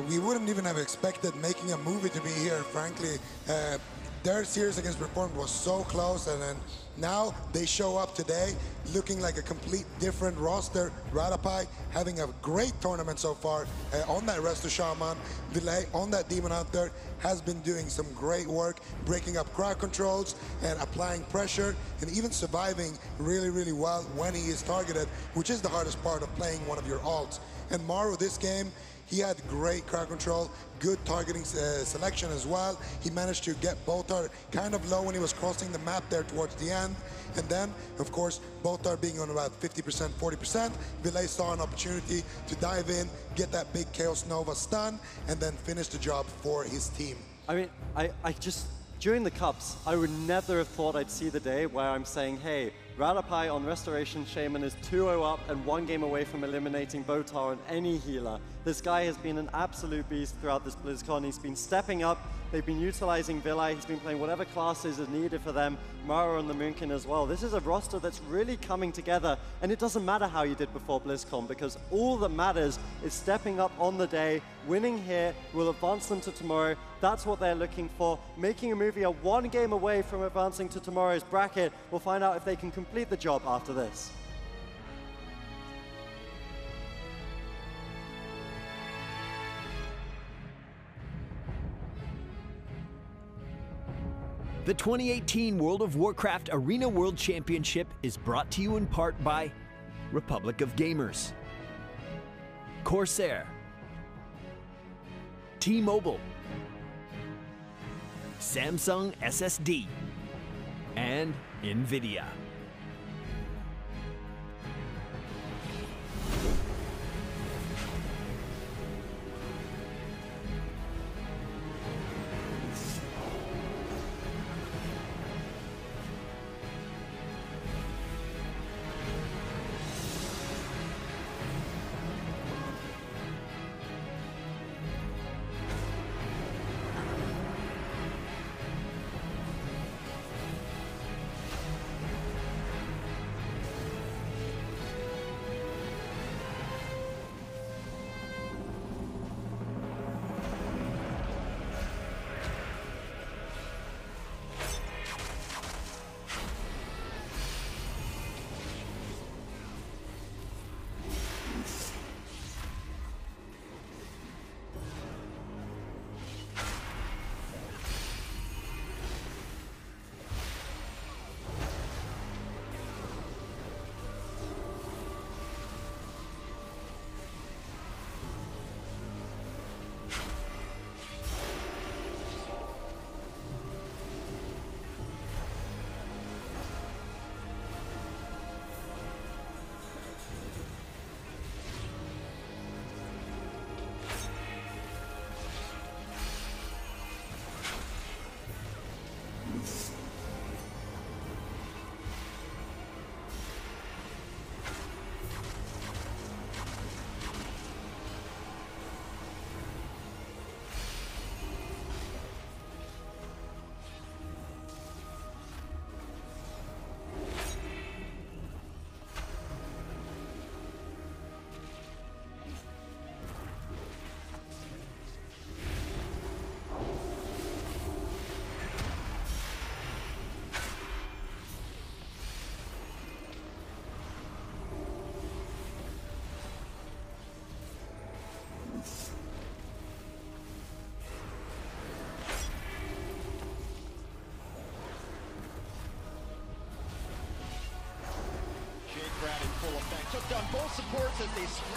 [SPEAKER 3] We wouldn't even have expected Making a Movie to be here, frankly. Their series against Reformed was so close, and then now they show up today looking like a complete different roster. Ratify having a great tournament so far on that Resto Shaman. Valet on that Demon Hunter has been doing some great work, breaking up crowd controls and applying pressure, and even surviving really, really well when he is targeted, which is the hardest part of playing one of your alts. And Morrow this game, he had great crowd control, good targeting selection as well. He managed to get Botar kind of low when he was crossing the map there towards the end. And then, of course, Botar being on about 50%, 40%, Valet saw an opportunity to dive in, get that big Chaos Nova stun, and then finish the job for his team.
[SPEAKER 1] I mean, I just, during the Cups, I would never have thought I'd see the day where I'm saying, hey, Ratify on Restoration Shaman is 2-0 up and 1 game away from eliminating Botar on any healer. This guy has been an absolute beast throughout this BlizzCon. He's been stepping up. They've been utilizing Villi. He's been playing whatever classes are needed for them. Mara and the Moonkin as well. This is a roster that's really coming together, and it doesn't matter how you did before BlizzCon, because all that matters is stepping up on the day, winning here, will advance them to tomorrow. That's what they're looking for. Making a Movie are 1 game away from advancing to tomorrow's bracket. We'll find out if they can complete the job after this.
[SPEAKER 7] The 2018 World of Warcraft Arena World Championship is brought to you in part by Republic of Gamers, CORSAIR, T-Mobile, Samsung SSD, and NVIDIA.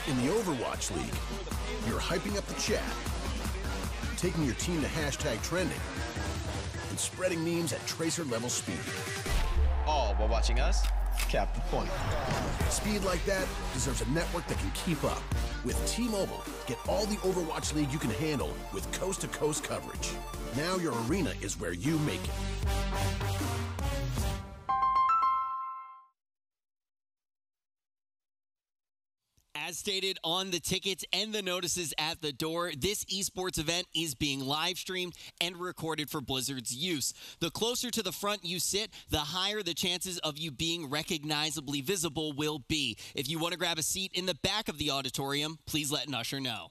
[SPEAKER 8] In the Overwatch League, you're hyping up the chat, taking your team to #trending, and spreading memes at tracer level speed.
[SPEAKER 9] All while watching us cap the point.
[SPEAKER 8] Speed like that deserves a network that can keep up. With T-Mobile, get all the Overwatch League you can handle with coast-to-coast coverage. Now your arena is where you make it.
[SPEAKER 10] As stated on the tickets and the notices at the door, this esports event is being live streamed and recorded for Blizzard's use. The closer to the front you sit, the higher the chances of you being recognizably visible will be. If you want to grab a seat in the back of the auditorium, please let an usher know.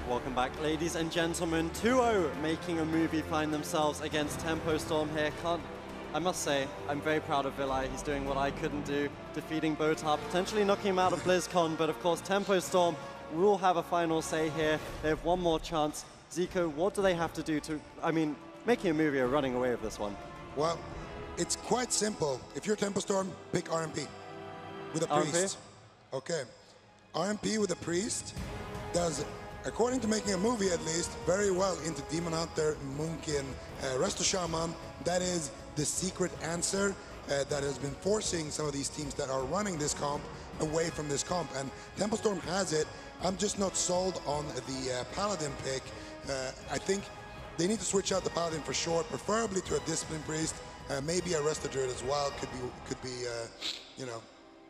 [SPEAKER 1] Welcome back, ladies and gentlemen. 2-0 making a movie find themselves against Tempo Storm here. I must say, I'm very proud of Vilai. He's doing what I couldn't do, defeating Botar, potentially knocking him out of BlizzCon, but of course Tempo Storm will have a final say here. They have one more chance. Zico, what do they have to do to, making a movie or running away with this one?
[SPEAKER 3] Well, it's quite simple. If you're Tempo Storm, pick RMP with a priest. Okay. RMP with a priest does, according to making a movie at least, very well into Demon Hunter, Munkin, Resto Shaman. That is the secret answer that has been forcing some of these teams that are running this comp away from this comp. And Tempo Storm has it. I'm just not sold on the Paladin pick. I think they need to switch out the Paladin for sure, preferably to a Discipline Priest, maybe a Resto Druid as well.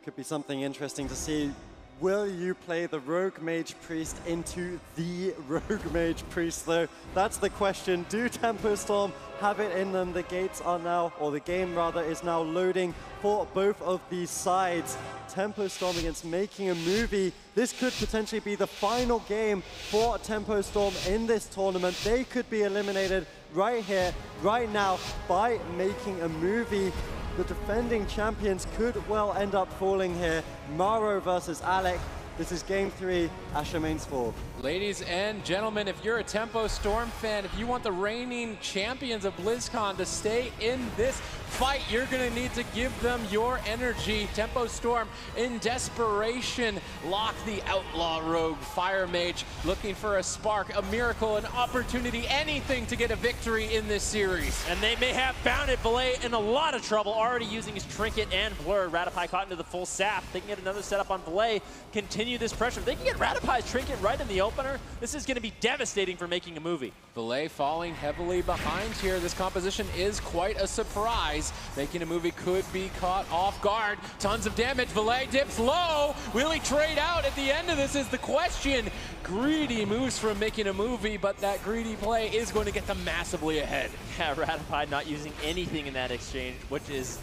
[SPEAKER 3] Could be
[SPEAKER 1] something interesting to see. Will you play the Rogue Mage Priest into the Rogue Mage Priest, though? That's the question. Do Tempo Storm have it in them? The gates are now, or the game rather, is now loading for both of these sides. Tempo Storm against Making a Movie. This could potentially be the final game for Tempo Storm in this tournament. They could be eliminated right here, right now, by Making a Movie. The defending champions could well end up falling here. Maro versus Alec. This is Game 3, Asher Main's fall.
[SPEAKER 4] Ladies and gentlemen, if you're a Tempo Storm fan, if you want the reigning champions of BlizzCon to stay in this fight, you're going to need to give them your energy. Tempo Storm, in desperation, lock the Outlaw Rogue Fire Mage, looking for a spark, a miracle, an opportunity, anything to get a victory in this series.
[SPEAKER 2] And they may have found it. Valet in a lot of trouble, already using his Trinket and Blur. Radopi caught into the full sap. They can get another setup on Valet, continue this pressure. If they can get Radopi's Trinket right in the opener, this is going to be devastating for making a movie.
[SPEAKER 4] Valet falling heavily behind here. This composition is quite a surprise. Making a movie could be caught off guard. Tons of damage. Valet dips low. Will he trade out at the end of this is the question. Greedy moves from making a movie, but that greedy play is going to get them massively ahead.
[SPEAKER 2] Yeah, Radopi not using anything in that exchange, which is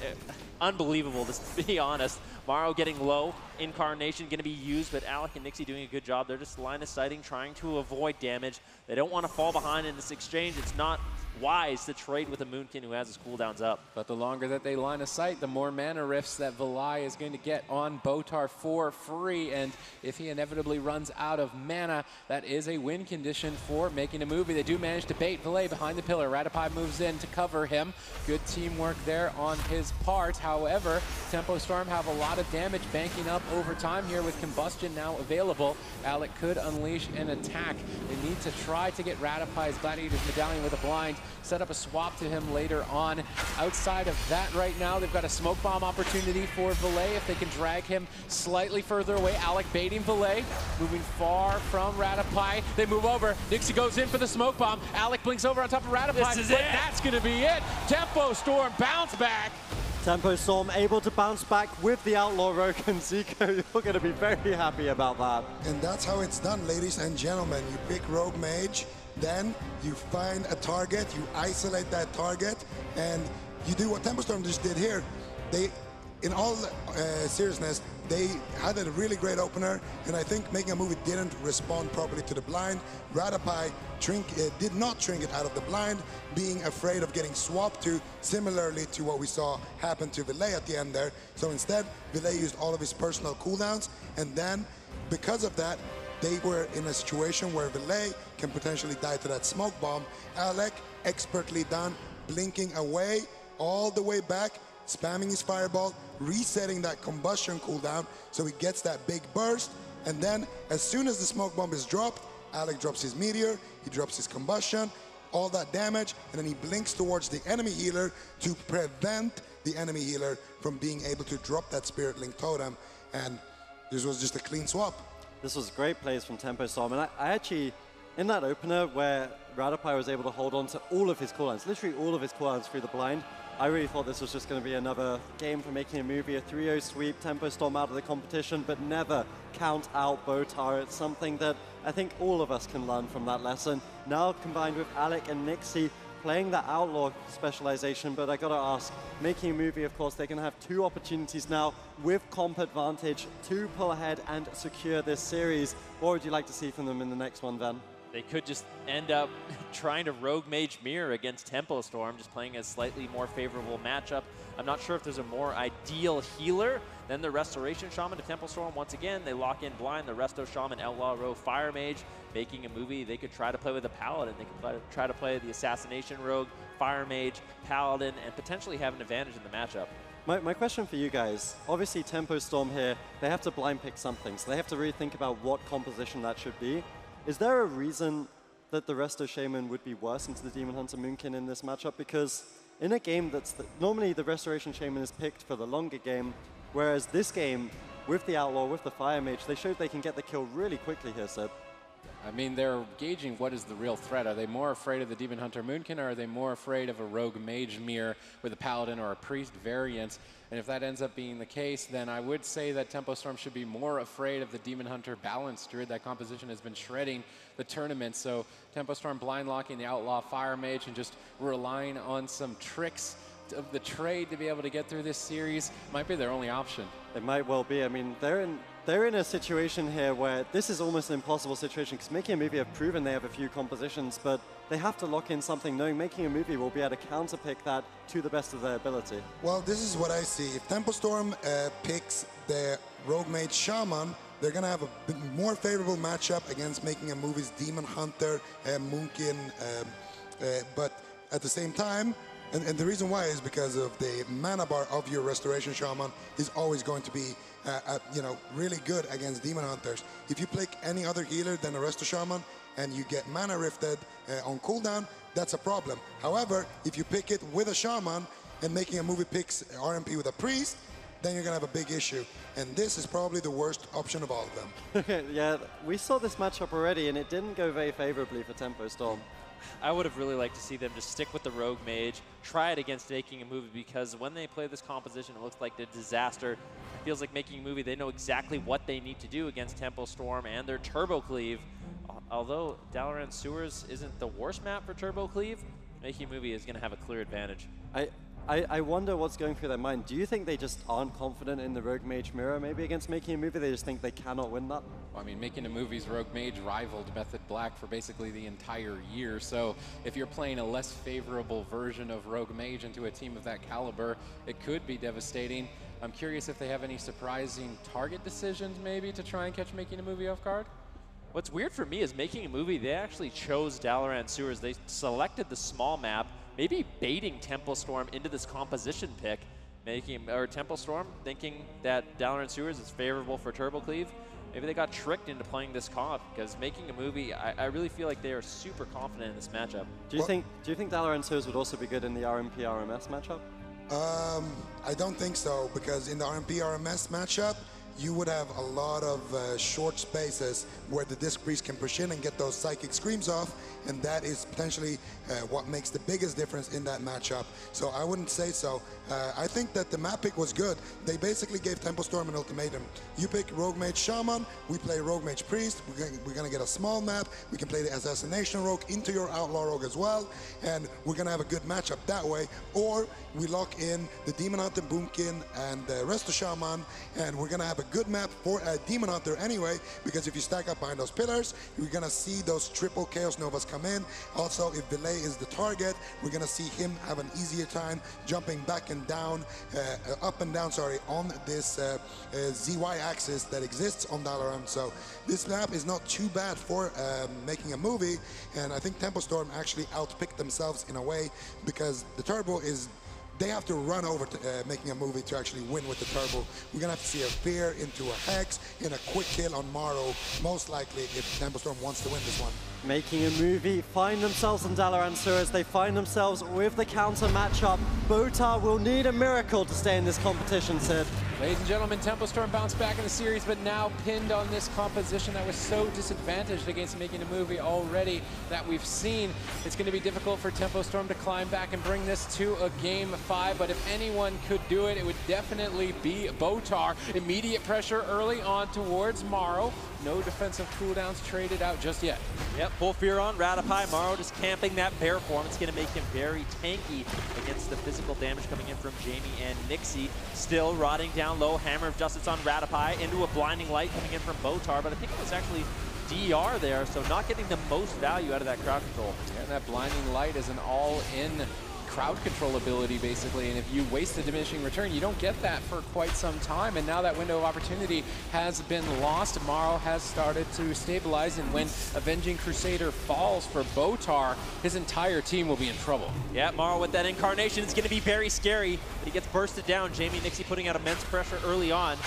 [SPEAKER 2] unbelievable, to be honest. Morrow getting low, Incarnation going to be used, but Alec and Nixie doing a good job. They're just line of sighting, trying to avoid damage. They don't want to fall behind in this exchange. It's not wise to trade with a Moonkin who has his cooldowns up.
[SPEAKER 4] But the longer that they line of sight, the more mana rifts that Valet is going to get on Botar for free. And if he inevitably runs out of mana, that is a win condition for making a movie. They do manage to bait Valet behind the pillar. Radopi moves in to cover him. Good teamwork there on his part. However, Tempo Storm have a lot of damage banking up over time here with Combustion now available. Alec could unleash an attack. They need to try to get Radopi's Gladiator's Medallion with a blind, set up a swap to him later on. Outside of that right now, they've got a smoke bomb opportunity for Valet if they can drag him slightly further away. Alec baiting Valet, moving far from Radopi. They move over. Nixie goes in for the smoke bomb. Alec blinks over on top of Radopi, but that's going to be it. Tempo Storm bounce back.
[SPEAKER 1] Tempo Storm able to bounce back with the Outlaw Rogue, and Zico, you're going to be very happy about that.
[SPEAKER 3] And that's how it's done, ladies and gentlemen. You pick Rogue Mage, then you find a target, you isolate that target, and you do what Tempo Storm just did here. They, in all seriousness, they had a really great opener, and I think making a movie didn't respond properly to the blind. Radopi did not trinket out of the blind, being afraid of getting swapped to, similarly to what we saw happen to Valet at the end there. So instead, Valet used all of his personal cooldowns, and then because of that, they were in a situation where Valet can potentially die to that smoke bomb. Alec, expertly done, blinking away, all the way back, spamming his fireball, resetting that combustion cooldown so he gets that big burst. And then as soon as the smoke bomb is dropped, Alec drops his meteor, he drops his combustion, all that damage, and then he blinks towards the enemy healer to prevent the enemy healer from being able to drop that Spirit Link totem. And this was just a clean swap.
[SPEAKER 1] This was great plays from Tempo Storm, and I actually, in that opener where Radopi was able to hold on to all of his cooldowns, literally all of his cooldowns through the blind, I really thought this was just going to be another game for making a movie, a 3-0 sweep, Tempo Storm out of the competition, but never count out Botar. It's something that I think all of us can learn from that lesson. Now combined with Alec and Nixie playing that Outlaw specialization, but I gotta ask, making a movie, of course, they're gonna have 2 opportunities now with comp advantage to pull ahead and secure this series. What would you like to see from them in the next one, Van?
[SPEAKER 2] They could just end up trying to Rogue Mage Mirror against Tempo Storm, just playing a slightly more favorable matchup. I'm not sure if there's a more ideal healer than the Restoration Shaman to Tempo Storm. Once again, they lock in blind, the Resto Shaman, Outlaw Rogue, Fire Mage. Making a movie, they could try to play with a Paladin. They could try to play the Assassination Rogue, Fire Mage, Paladin, and potentially have an advantage in the matchup.
[SPEAKER 1] My question for you guys, obviously Tempo Storm here, they have to blind pick something, so they have to really think about what composition that should be. Is there a reason that the Resto Shaman would be worse into the Demon Hunter Moonkin in this matchup? Because in a game that's normally the Restoration Shaman is picked for the longer game, whereas this game, with the Outlaw, with the Fire Mage, they showed they can get the kill really quickly here, Sid.
[SPEAKER 4] I mean, they're gauging what is the real threat. Are they more afraid of the Demon Hunter Moonkin, or are they more afraid of a Rogue Mage Mirror with a Paladin or a Priest variant? And if that ends up being the case, then I would say that Tempo Storm should be more afraid of the Demon Hunter Balanced Druid. That composition has been shredding the tournament. So Tempo Storm blind locking the Outlaw Fire Mage and just relying on some tricks of the trade to be able to get through this series might be their only option.
[SPEAKER 1] It might well be. I mean, they're in a situation here where this is almost an impossible situation, because making a movie have proven they have a few compositions, but they have to lock in something knowing making a movie will be able to counterpick that to the best of their ability.
[SPEAKER 3] Well, this is what I see. If Tempo Storm picks the Rogue Mage Shaman, they're going to have a more favorable matchup against Making a Movie's Demon Hunter, Moonkin, but at the same time, and the reason why is because of the mana bar of your Restoration Shaman is always going to be you know, really good against Demon Hunters. If you pick any other healer than a Resto Shaman and you get mana rifted on cooldown, that's a problem. However, if you pick it with a Shaman and Making a Movie picks RMP with a Priest, then you're going to have a big issue. And this is probably the worst option of all of them.
[SPEAKER 1] Yeah, we saw this matchup already, and it didn't go very favorably for Tempo Storm.
[SPEAKER 2] I would have really liked to see them just stick with the Rogue Mage, try it against Making a Movie, because when they play this composition, it looks like a disaster. It feels like Making a Movie, they know exactly what they need to do against Tempo Storm and their Turbo Cleave. Although Dalaran Sewers isn't the worst map for Turbo Cleave, Making a Movie is going to have a clear advantage.
[SPEAKER 1] I wonder what's going through their mind. Do you think they just aren't confident in the Rogue Mage mirror maybe against Making a Movie? They just think they cannot win that?
[SPEAKER 4] Well, I mean, Making a Movie's Rogue Mage rivaled Method Black for basically the entire year. So if you're playing a less favorable version of Rogue Mage into a team of that caliber, it could be devastating. I'm curious if they have any surprising target decisions maybe to try and catch Making a Movie off guard.
[SPEAKER 2] What's weird for me is Making a Movie, they actually chose Dalaran Sewers. They selected the small map, maybe baiting Tempo Storm into this composition pick, Tempo Storm thinking that Dalaran Sewers is favorable for Turbo Cleave. Maybe they got tricked into playing this comp, because Making a Movie, I really feel like they are super confident in this matchup.
[SPEAKER 1] Do you think Dalaran Sewers would also be good in the RMP RMS matchup?
[SPEAKER 3] I don't think so, because in the RMP RMS matchup, you would have a lot of short spaces where the Disc Priest can push in and get those Psychic Screams off, and that is potentially what makes the biggest difference in that matchup. So I wouldn't say so. I think that the map pick was good. They basically gave Tempo Storm an ultimatum. You pick Rogue Mage Shaman, we play Rogue Mage Priest, we're going to get a small map, we can play the Assassination Rogue into your Outlaw Rogue as well, and we're going to have a good matchup that way. Or we lock in the Demon Hunter, Boomkin, and the Resto Shaman, and we're going to have a good map for a Demon Hunter anyway, because if you stack up behind those pillars, you're going to see those triple Chaos Novas come in. Also, if Belay is the target, we're going to see him have an easier time jumping back and down, up and down, sorry, on this ZY axis that exists on Dalaran. So this map is not too bad for Making a Movie, and I think Tempo Storm actually outpicked themselves in a way, because the Turbo is, they have to run over to Making a Movie to actually win with the Turbo. We're going to have to see a Fear into a Hex in a quick kill on Morrow, most likely, if Tempo Storm wants to win this one.
[SPEAKER 1] Making a Movie find themselves in Dalaran Sewers. They find themselves with the counter matchup. Botar will need a miracle to stay in this competition, Sid.
[SPEAKER 4] Ladies and gentlemen, Tempo Storm bounced back in the series, but now pinned on this composition that was so disadvantaged against Making a Movie already that we've seen. It's going to be difficult for Tempo Storm to climb back and bring this to a Game 5, but if anyone could do it, it would definitely be Botar. Immediate pressure early on towards Morrow. No defensive cooldowns traded out just yet.
[SPEAKER 2] Yep, full fear on Ratapai. Morrow just camping that bear form. It's going to make him very tanky against the physical damage coming in from Jamie and Nixie. Still rotting down low. Hammer of Justice on Ratapai into a blinding light coming in from Botar, but I think it was actually DR there, so not getting the most value out of that crowd control.
[SPEAKER 4] Yeah, and that blinding light is an all-in crowd control ability, basically, and if you waste the diminishing return, you don't get that for quite some time, and now that window of opportunity has been lost. Morrow has started to stabilize, and when Avenging Crusader falls for Botar, his entire team will be in trouble.
[SPEAKER 2] Yeah, Morrow with that incarnation is going to be very scary, but he gets bursted down. Jamie and Nixie putting out immense pressure early on.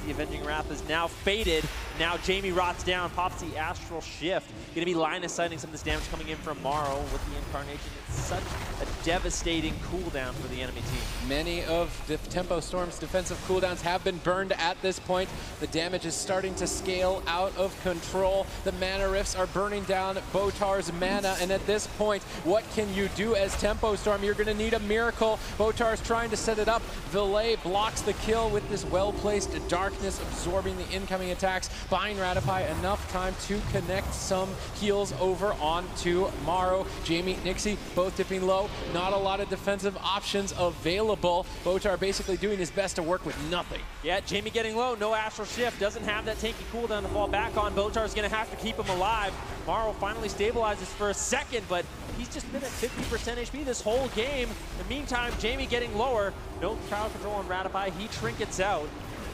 [SPEAKER 2] The Avenging Wrath is now faded. Now Jamie rots down, pops the Astral Shift. Going to be line of sighting some of this damage coming in from Morrow with the incarnation. It's such a devastating cooldown for the enemy team.
[SPEAKER 4] Many of Tempo Storm's defensive cooldowns have been burned at this point. The damage is starting to scale out of control. The mana rifts are burning down Botar's mana, and at this point, what can you do as Tempo Storm? You're going to need a miracle. Botar's trying to set it up. Villet blocks the kill with this well-placed darkness, absorbing the incoming attacks. Buying Ratapai enough time to connect some heals over onto Morrow. Jamie, Nixie, both dipping low. Not a lot of defensive options available. Botar basically doing his best to work with nothing.
[SPEAKER 2] Yeah, Jamie getting low, no Astral Shift, doesn't have that tanky cooldown to fall back on. Botar's gonna have to keep him alive. Morrow finally stabilizes for a second, but he's just been at 50% HP this whole game. In the meantime, Jamie getting lower. No crowd control on Ratapai, he trinkets out.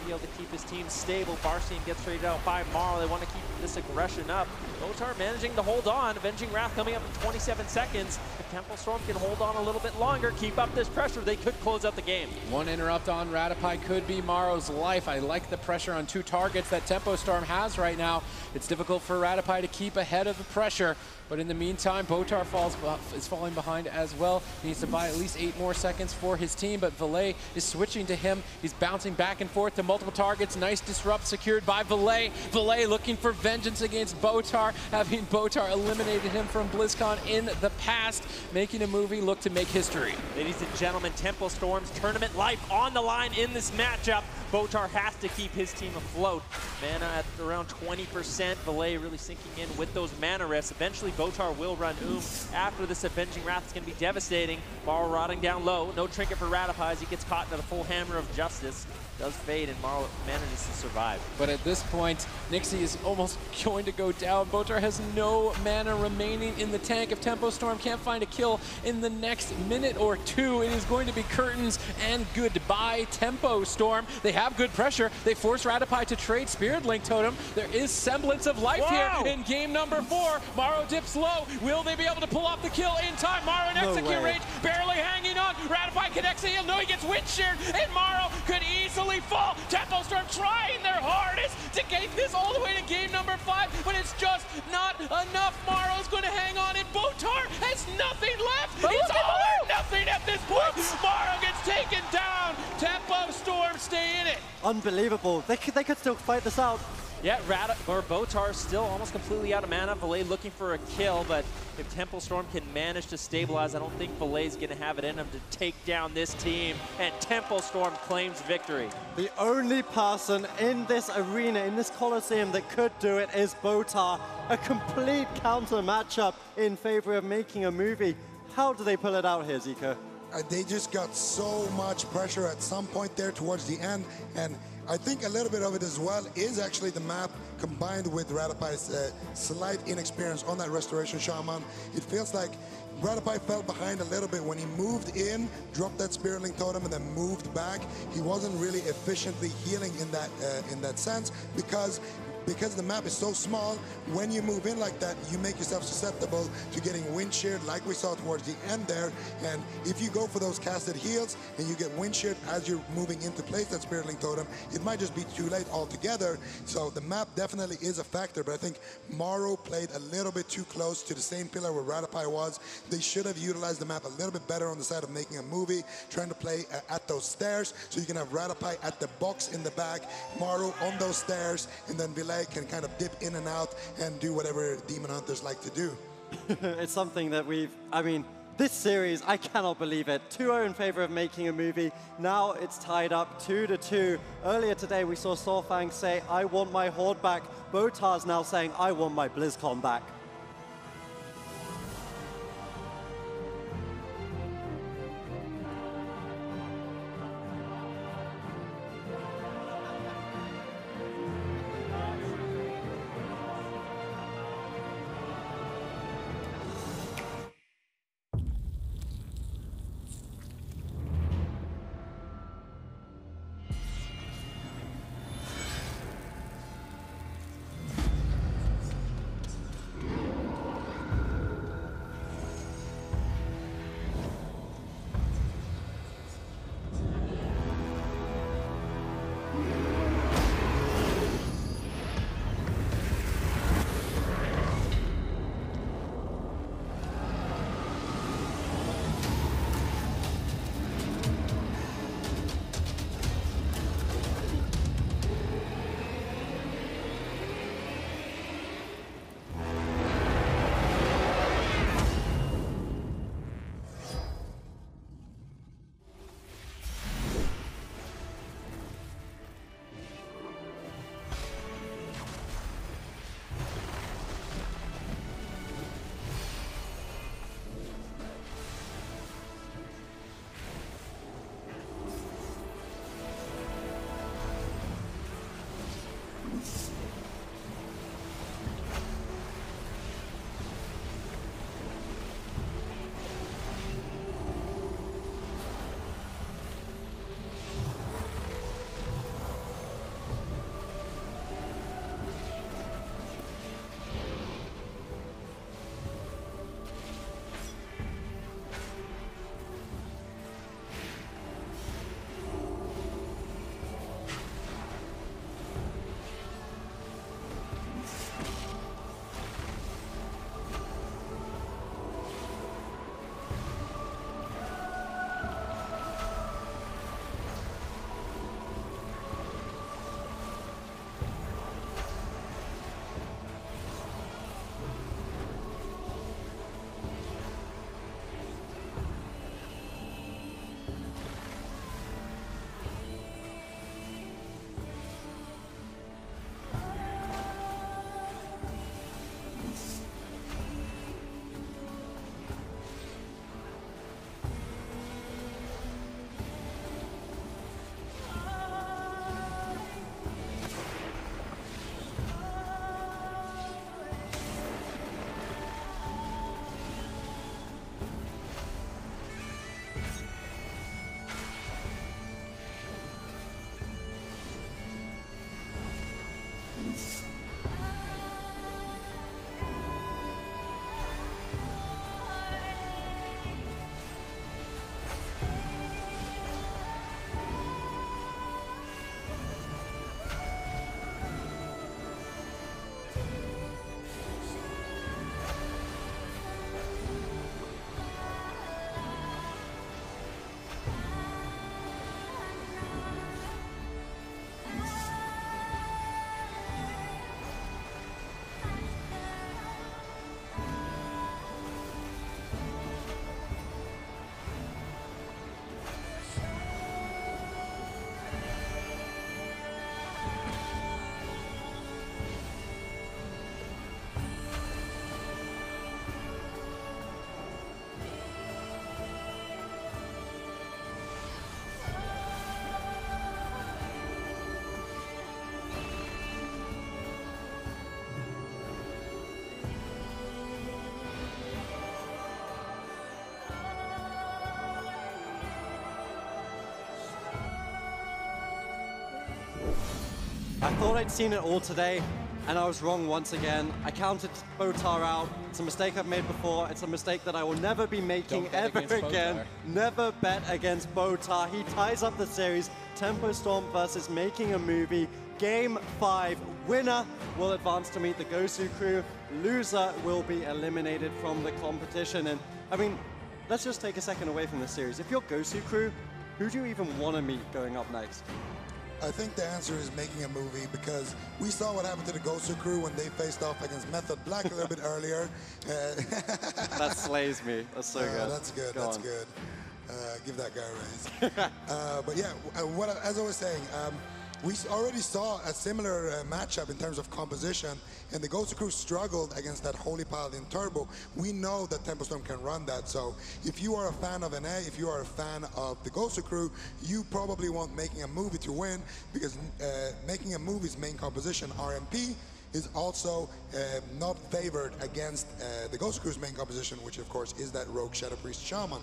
[SPEAKER 2] be able to keep his team stable. Barstein gets traded out by Marl. They want to keep this aggression up. Botar managing to hold on. Avenging Wrath coming up in 27 seconds. If Temple Storm can hold on a little bit longer, keep up this pressure, they could close out the game.
[SPEAKER 4] One interrupt on Ratapai could be Maro's life. I like the pressure on 2 targets that Tempo Storm has right now. It's difficult for Ratapai to keep ahead of the pressure. But in the meantime, Botar is falling behind as well. He needs to buy at least 8 more seconds for his team, but Valet is switching to him. He's bouncing back and forth to multiple targets. Nice disrupt secured by Valet. Valet looking for vengeance against Botar, having Botar eliminated him from BlizzCon in the past, making a movie look to make history.
[SPEAKER 2] Ladies and gentlemen, Temple Storm's tournament life on the line in this matchup. Botar has to keep his team afloat. Mana at around 20%. Valet really sinking in with those mana rifts. Eventually, Botar will run after this Avenging Wrath. It's going to be devastating. Marl rotting down low. No trinket for Ratapai as he gets caught in the full hammer of justice. Does fade, and Marl manages to survive.
[SPEAKER 4] But at this point, Nixie is almost going to go down. Botar has no mana remaining in the tank. If Tempo Storm can't find a kill in the next minute or 2, it is going to be curtains and goodbye Tempo Storm. They have good pressure. They force Ratapai to trade Spirit Link Totem. There is semblance of life here in game number 4. Maro dips low. Will they be able to pull off the kill in time? Maro in execute range, barely hanging on. Ratapai connects the heal. No, he gets wind sheared, and Maro could easily fall. Tempo Storm trying their hardest to get this all the way to game number 5, but it's just not enough. Maro's going to hang on, and Botar has nothing left. It's all or nothing at this point. Maro gets taken down. Tempo Storm stay in it.
[SPEAKER 1] Unbelievable. They could still fight this out.
[SPEAKER 2] Yeah, Botar still almost completely out of mana. Valet looking for a kill, but if Temple Storm can manage to stabilize, I don't think Valet's going to have it in him to take down this team, and Temple Storm claims victory.
[SPEAKER 1] The only person in this arena, in this Coliseum that could do it is Botar. A complete counter matchup in favor of making a movie. How do they pull it out here, Zico?
[SPEAKER 3] They just got so much pressure at some point there towards the end, and I think a little bit of it as well is actually the map combined with Ratapai's slight inexperience on that Restoration Shaman. It feels like Ratapai fell behind a little bit when he moved in, dropped that Spirit Link Totem, and then moved back. He wasn't really efficiently healing in that sense because the map is so small. When you move in like that, you make yourself susceptible to getting wind sheared like we saw towards the end there. And if you go for those casted heals and you get wind sheared as you're moving in to place that Spirit Link Totem, it might just be too late altogether. So the map definitely is a factor, but I think Maro played a little bit too close to the same pillar where Ratapai was. They should have utilized the map a little bit better on the side of making a movie, trying to play at those stairs, so you can have Ratapai at the box in the back, Maro on those stairs, and then Valet can kind of dip in and out and do whatever Demon Hunters like to do.
[SPEAKER 1] It's something that this series, I cannot believe it. 2-0 in favor of making a movie. Now it's tied up 2-2. Earlier today, we saw Sorfang say, I want my Horde back. Botar's now saying, I want my BlizzCon back. I thought I'd seen it all today, and I was wrong once again. I counted Botar out. It's a mistake I've made before. It's a mistake that I will never be making ever again. Never bet against Botar. He ties up the series. Tempo Storm versus Making a Movie. Game 5. Winner will advance to meet the Gosu crew. Loser will be eliminated from the competition. And I mean, let's just take a second away from the series. If you're Gosu crew, who do you even want to meet going up next?
[SPEAKER 3] I think the answer is Making a Movie, because we saw what happened to the Gosu crew when they faced off against Method Black a little bit earlier.
[SPEAKER 1] That slays me. That's so good.
[SPEAKER 3] That's good. That's good. Give that guy a raise. But yeah, as I was saying, we already saw a similar matchup in terms of composition, and the Gosu crew struggled against that Holy Paladin Turbo. We know that Tempo Storm can run that, so if you are a fan of NA, if you are a fan of the Gosu crew, you probably want Making a Movie to win, because Making a Movie's main composition, RMP, is also not favored against the Gosu crew's main composition, which of course is that Rogue Shadow Priest Shaman.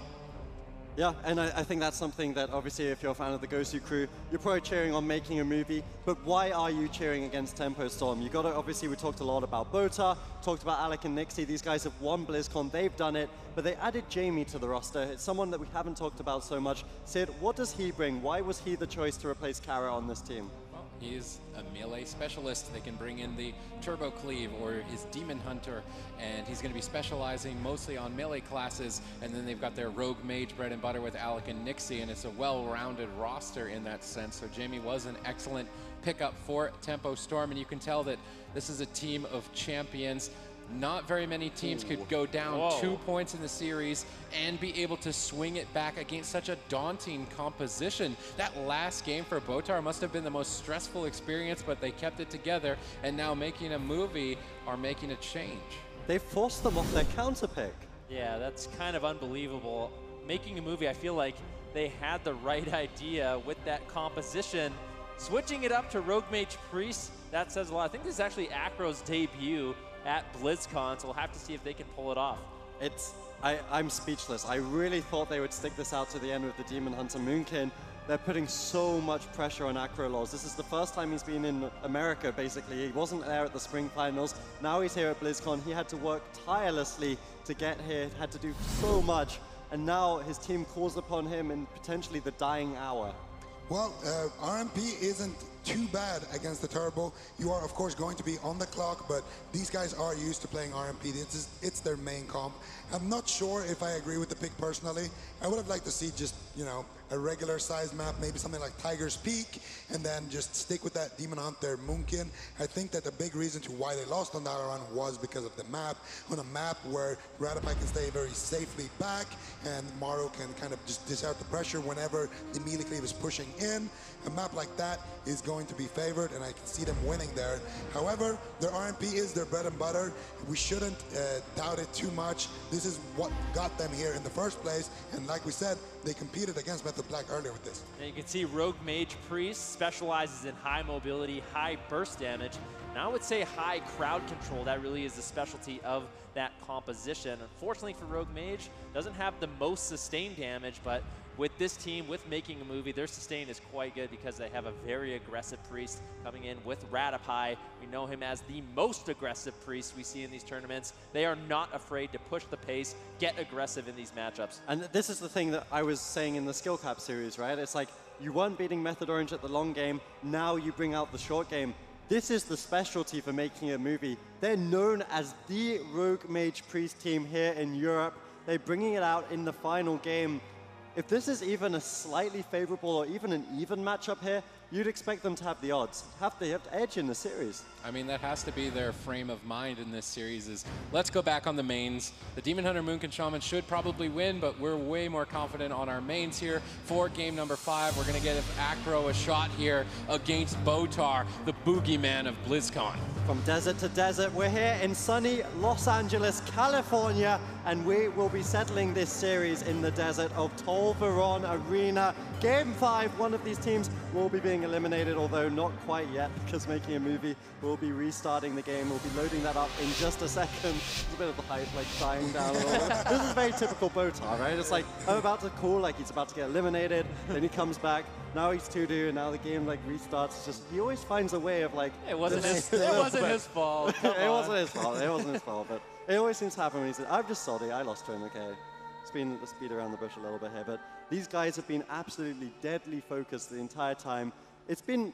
[SPEAKER 1] Yeah, and I think that's something that obviously if you're a fan of the Gosu crew, you're probably cheering on Making a Movie, but why are you cheering against Tempo Storm? You gotta, obviously we talked a lot about Botar, talked about Alec and Nixie, these guys have won BlizzCon, they've done it, but they added Jamie to the roster. It's someone that we haven't talked about so much. Sid, what does he bring? Why was he the choice to replace Kara on this team?
[SPEAKER 4] He is a melee specialist. They can bring in the Turbo Cleave or his Demon Hunter, and he's going to be specializing mostly on melee classes. And then they've got their Rogue Mage bread and butter with Alec and Nixie, and it's a well-rounded roster in that sense. So Jamie was an excellent pickup for Tempo Storm, and you can tell that this is a team of champions. Not very many teams could go down 2 points in the series and be able to swing it back against such a daunting composition. That last game for Botar must have been the most stressful experience, but they kept it together, and now Making a Movie are making a change.
[SPEAKER 1] They forced them off their counter pick.
[SPEAKER 2] Yeah, that's kind of unbelievable. Making a Movie, I feel like they had the right idea with that composition. Switching it up to Rogue Mage Priest, that says a lot. I think this is actually Acro's debut at BlizzCon, so we'll have to see if they can pull it off.
[SPEAKER 1] I'm speechless. I really thought they would stick this out to the end with the Demon Hunter Moonkin. They're putting so much pressure on Acro Laws. This is the first time he's been in America, basically. He wasn't there at the spring finals. Now he's here at BlizzCon. He had to work tirelessly to get here, had to do so much, and now his team calls upon him in potentially the dying hour.
[SPEAKER 3] Well, RMP isn't too bad against the Turbo. You are, of course, going to be on the clock, but these guys are used to playing RMP. It's their main comp. I'm not sure if I agree with the pick personally. I would have liked to see just, you know, a regular size map, maybe something like Tiger's Peak, and then just stick with that Demon Hunter Moonkin. I think that the big reason to why they lost on that run was because of the map. On a map where Radopai can stay very safely back, and Maru can kind of just dish out the pressure whenever the melee cleave is pushing in. A map like that is going to be favored, and I can see them winning there. However, their RMP is their bread and butter. We shouldn't doubt it too much. This is what got them here in the first place, and like we said, they competed against Method Black earlier with this.
[SPEAKER 2] And you can see Rogue Mage Priest specializes in high mobility, high burst damage, and I would say high crowd control. That really is the specialty of that composition. Unfortunately for Rogue Mage, doesn't have the most sustained damage, but with this team, with Making a Movie, their sustain is quite good because they have a very aggressive priest coming in with Radopai. We know him as the most aggressive priest we see in these tournaments. They are not afraid to push the pace, get aggressive in these matchups.
[SPEAKER 1] And this is the thing that I was saying in the Skill Cap series, right? It's like, you weren't beating Method Orange at the long game, now you bring out the short game. This is the specialty for Making a Movie. They're known as the Rogue Mage Priest team here in Europe. They're bringing it out in the final game. If this is even a slightly favorable or even an even matchup here, you'd expect them to have the odds, they have the edge in the series.
[SPEAKER 4] I mean, that has to be their frame of mind in this series is, let's go back on the mains. The Demon Hunter Moonkin Shaman should probably win, but we're way more confident on our mains here for game number 5. We're going to get Acro a shot here against Botar, the boogeyman of BlizzCon.
[SPEAKER 1] From desert to desert, we're here in sunny Los Angeles, California, and we will be settling this series in the desert of Tolvaron Arena. Game 5, one of these teams will be being being eliminated, although not quite yet, because Making a Movie will be restarting the game. We'll be loading that up in just a second. There's a bit of the hype, like, dying down a little bit. This is very typical Botar, right? It's like, I'm about to call, like, he's about to get eliminated, then he comes back, now he's 2-2, and now the game, like, restarts. It's just, he always finds a way of, like...
[SPEAKER 2] It wasn't his fault.
[SPEAKER 1] It wasn't his fault. It wasn't his fault, but it always seems to happen when he says, I'm just salty, I lost to him, okay. Let's beat around the bush a little bit here, but these guys have been absolutely deadly focused the entire time. It's been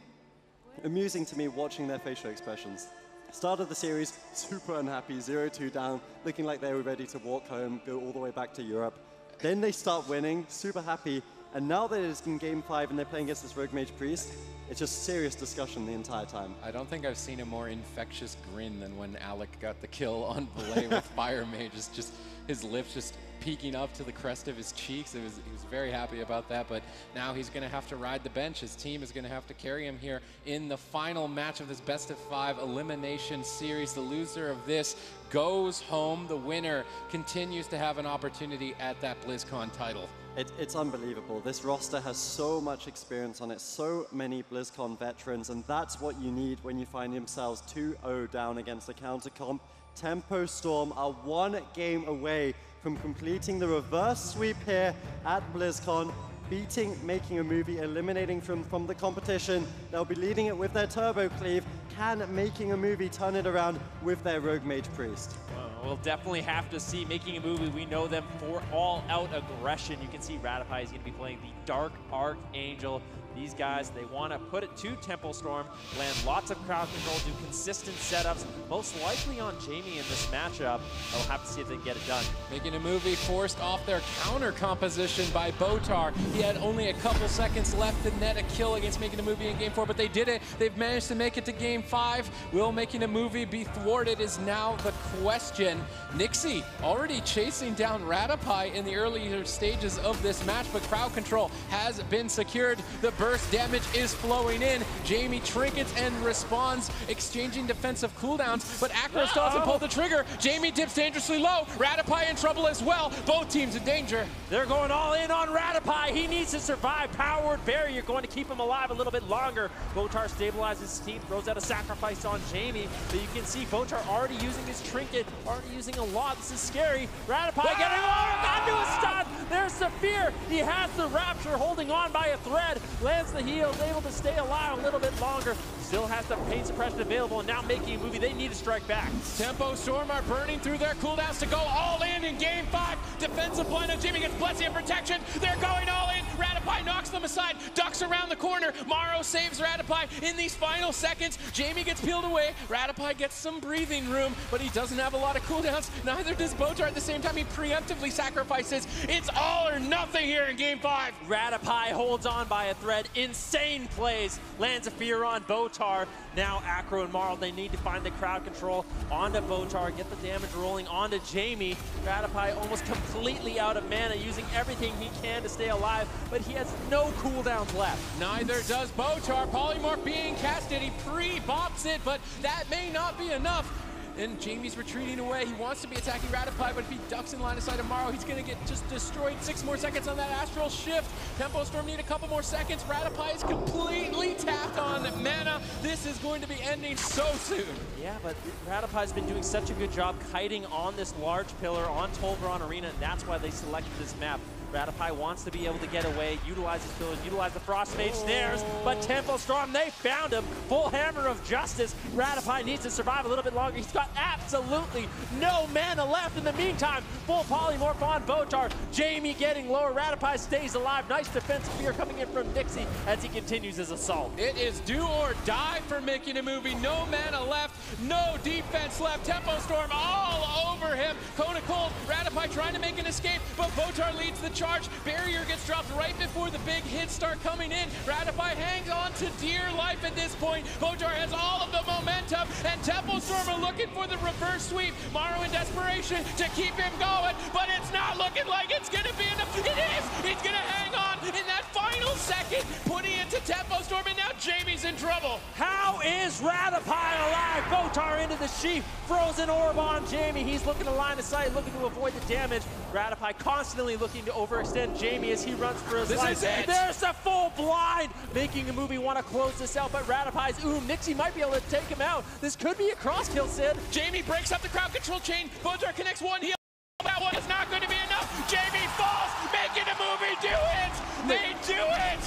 [SPEAKER 1] amusing to me watching their facial expressions. Start of the series, super unhappy, 0-2 down, looking like they were ready to walk home, go all the way back to Europe. Then they start winning, super happy, and now that it's in Game 5 and they're playing against this Rogue Mage Priest, it's just serious discussion the entire time.
[SPEAKER 4] I don't think I've seen a more infectious grin than when Alec got the kill on Belay with Fire Mage. It's just his lips just peeking up to the crest of his cheeks. He was very happy about that, but now he's going to have to ride the bench. His team is going to have to carry him here in the final match of this best-of-5 elimination series. The loser of this goes home. The winner continues to have an opportunity at that BlizzCon title.
[SPEAKER 1] It's unbelievable. This roster has so much experience on it, so many BlizzCon veterans, and that's what you need when you find yourselves 2-0 down against the counter comp. Tempo Storm are 1 game away from completing the reverse sweep here at BlizzCon, beating Making a Movie, eliminating from the competition. They'll be leading it with their Turbo Cleave. Can Making a Movie turn it around with their Rogue Mage Priest?
[SPEAKER 2] We'll definitely have to see. Making a Movie, we know them for all-out aggression. You can see Ratify is going to be playing the Dark Archangel. These guys, they want to put it to Tempo Storm, land lots of crowd control, do consistent setups, most likely on Jamie in this matchup. We'll have to see if they can get it done.
[SPEAKER 4] Making a Movie forced off their counter composition by Botar. He had only a couple seconds left to net a kill against Making a Movie in Game 4, but they did it. They've managed to make it to Game 5. Will Making a Movie be thwarted is now the question. Nixie already chasing down Ratify in the earlier stages of this match, but crowd control has been secured. The burst damage is flowing in. Jamie trinkets and responds, exchanging defensive cooldowns, but Akros still hasn't pulled the trigger. Jamie dips dangerously low. Ratify in trouble as well. Both teams in danger.
[SPEAKER 2] They're going all in on Ratify. He needs to survive. Powered barrier going to keep him alive a little bit longer. Botar stabilizes his team, throws out a sacrifice on Jamie, but you can see Botar already using his trinket, already using a lot. This is scary. Ratify getting onto a stun. There's Saphir. He has the Rapture holding on by a thread. Lands the heal, able to stay alive a little bit longer. Still has the pain suppression available, and now Making a Movie, they need to strike back.
[SPEAKER 4] Tempo Storm are burning through their cooldowns to go all in Game 5. Defensive plan of Jamie gets Blessing and protection. They're going all in. Ratify knocks them aside, ducks around the corner. Morrow saves Ratify in these final seconds. Jamie gets peeled away. Ratify gets some breathing room, but he doesn't have a lot of cooldowns. Neither does Botar. At the same time, he preemptively sacrifices. It's all or nothing here in Game 5.
[SPEAKER 2] Ratify holds on by a thread. Insane plays. Lands a fear on Botar. Now Acro and Marl, they need to find the crowd control onto Botar, get the damage rolling onto Jamie. Ratify almost completely out of mana, using everything he can to stay alive, but he has no cooldowns left.
[SPEAKER 4] Neither does Botar. Polymorph being casted. He pre-bops it, but that may not be enough. And Jamie's retreating away. He wants to be attacking Ratify, but if he ducks in line of sight tomorrow, he's going to get just destroyed. 6 more seconds on that Astral Shift. Tempo Storm need a couple more seconds. Ratify is completely tapped on mana. This is going to be ending so soon.
[SPEAKER 2] Yeah, but Ratify's been doing such a good job kiting on this large pillar on Tolgron Arena, and that's why they selected this map. Ratify wants to be able to get away, utilize his pillars, utilize the Frost Mage snares, but Tempo Storm, they found him. Full Hammer of Justice. Ratify needs to survive a little bit longer. He's got absolutely no mana left in the meantime. Full Polymorph on Botar. Jamie getting lower. Ratify stays alive. Nice defensive fear coming in from Nixie as he continues his assault.
[SPEAKER 4] It is do or die for Making a Movie. No mana left, no defense left. Tempo Storm all over him. Kona Cold, Ratify trying to make an escape, but Botar leads the charge. Barrier gets dropped right before the big hits start coming in. Ratify hangs on to dear life at this point. Botar has all of the momentum, and Tempo Storm are looking for the reverse sweep. Morrow in desperation to keep him going, but it's not looking like it's going to be enough. It is! He's going to hang on in that final second, putting it to Tempo Storm, and now Jamie's
[SPEAKER 11] in trouble.
[SPEAKER 2] How is Radopai alive? Botar into the sheep. Frozen orb on Jamie. He's looking to line of sight, looking to avoid the damage. Radopai constantly looking to overextend Jamie as he runs for his life.
[SPEAKER 11] This is it.
[SPEAKER 2] There's a full blind. Making a movie want to close this out, but Radopai's Nixie might be able to take him out. This could be a cross kill, Sid.
[SPEAKER 11] Jamie breaks up the crowd control chain. Botar connects one heal. That one is not going to be enough. Jamie falls, making a movie do it. They do it.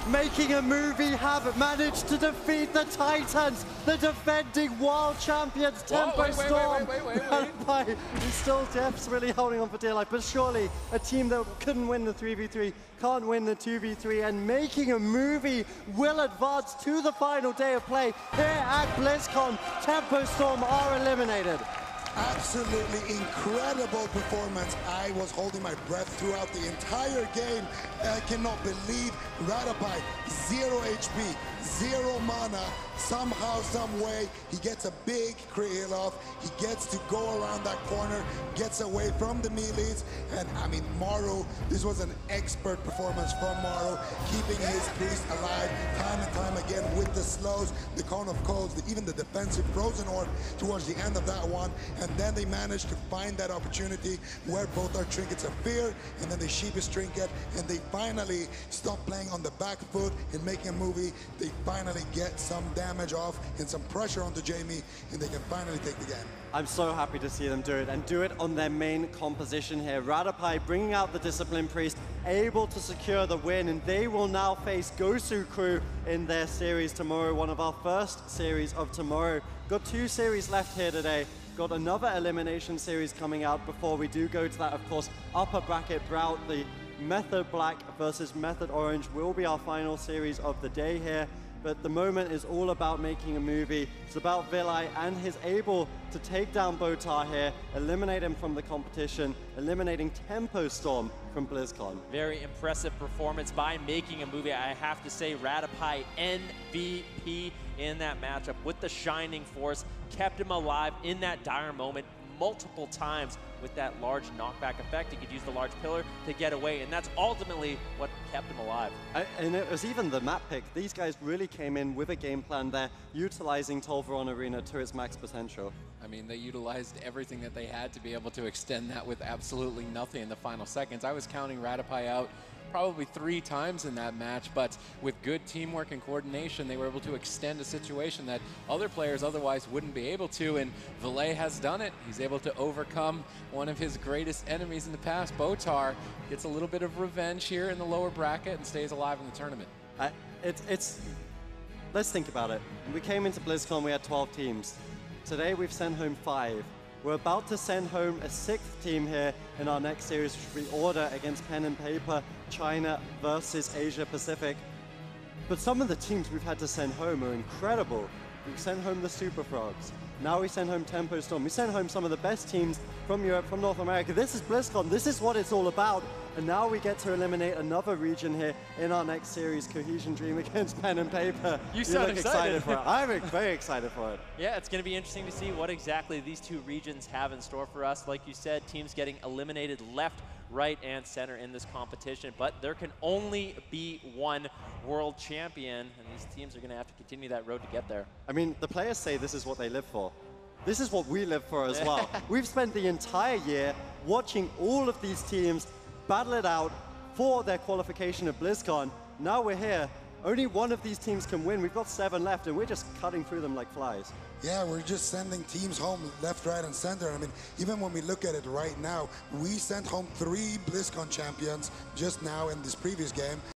[SPEAKER 1] Making a movie have managed to defeat the Titans, the defending world champions, Tempo Storm.
[SPEAKER 11] Wait.
[SPEAKER 1] He's still desperately holding on for dear life, but surely a team that couldn't win the 3v3 can't win the 2v3, and making a movie will advance to the final day of play here at BlizzCon. Tempo Storm are eliminated.
[SPEAKER 3] Absolutely incredible performance. I was holding my breath throughout the entire game. I cannot believe Radopai, 0 HP, 0 mana. Somehow, some way, he gets a big crit heal off. He gets to go around that corner, gets away from the melees. And I mean, Maru, this was an expert performance from Maru, keeping his priest alive time and time again with the slows, the Cone of Codes, even the defensive Frozen Orb towards the end of that one. And then they managed to find that opportunity where both our trinkets of fear and then the Sheepish trinket, and they finally stop playing on the back foot and making a movie. They finally get some damage off and some pressure onto Jamie, and they can finally take the game.
[SPEAKER 1] I'm so happy to see them do it, and do it on their main composition here. Radopai bringing out the Discipline Priest, able to secure the win, and they will now face Gosu Crew in their series tomorrow, one of our first series of tomorrow. Got 2 series left here today. Got another elimination series coming out before we do go to that, of course, upper bracket bout. The Method Black versus Method Orange will be our final series of the day here. But the moment is all about making a movie. It's about Vilai and his able to take down Botar here, eliminate him from the competition, eliminating Tempo Storm from BlizzCon.
[SPEAKER 2] Very impressive performance by making a movie. I have to say, Radopai MVP in that matchup with the Shining Force, kept him alive in that dire moment multiple times with that large knockback effect. He could use the large pillar to get away, and that's ultimately what kept him alive.
[SPEAKER 1] And it was even the map pick. These guys really came in with a game plan there, utilizing Tolvaron Arena to its max potential.
[SPEAKER 4] I mean, they utilized everything that they had to be able to extend that with absolutely nothing in the final seconds. I was counting Radopai out probably 3 times in that match, but with good teamwork and coordination, they were able to extend a situation that other players otherwise wouldn't be able to, and Vilai has done it. He's able to overcome one of his greatest enemies in the past. Botar gets a little bit of revenge here in the lower bracket and stays alive in the tournament.
[SPEAKER 1] Let's think about it. We came into BlizzCon, we had 12 teams. Today we've sent home 5. We're about to send home a 6th team here in our next series, which will be Order against Pen and Paper, China versus Asia Pacific. But some of the teams we've had to send home are incredible. We've sent home the Super Frogs. Now we send home Tempo Storm. We sent home some of the best teams from Europe, from North America. This is BlizzCon. This is what it's all about. And now we get to eliminate another region here in our next series, Cohesion Dream against Pen and Paper.
[SPEAKER 2] You sound excited
[SPEAKER 1] for it. I'm very excited for it.
[SPEAKER 2] Yeah, it's going to be interesting to see what exactly these 2 regions have in store for us. Like you said, teams getting eliminated left, right, and center in this competition. But there can only be one world champion, and these teams are going to have to continue that road to get there.
[SPEAKER 1] I mean, the players say this is what they live for. This is what we live for as well. We've spent the entire year watching all of these teams battle it out for their qualification at BlizzCon. Now we're here. Only one of these teams can win. We've got 7 left, and we're just cutting through them like flies.
[SPEAKER 3] Yeah, we're just sending teams home left, right, and center. I mean, even when we look at it right now, we sent home 3 BlizzCon champions just now in this previous game.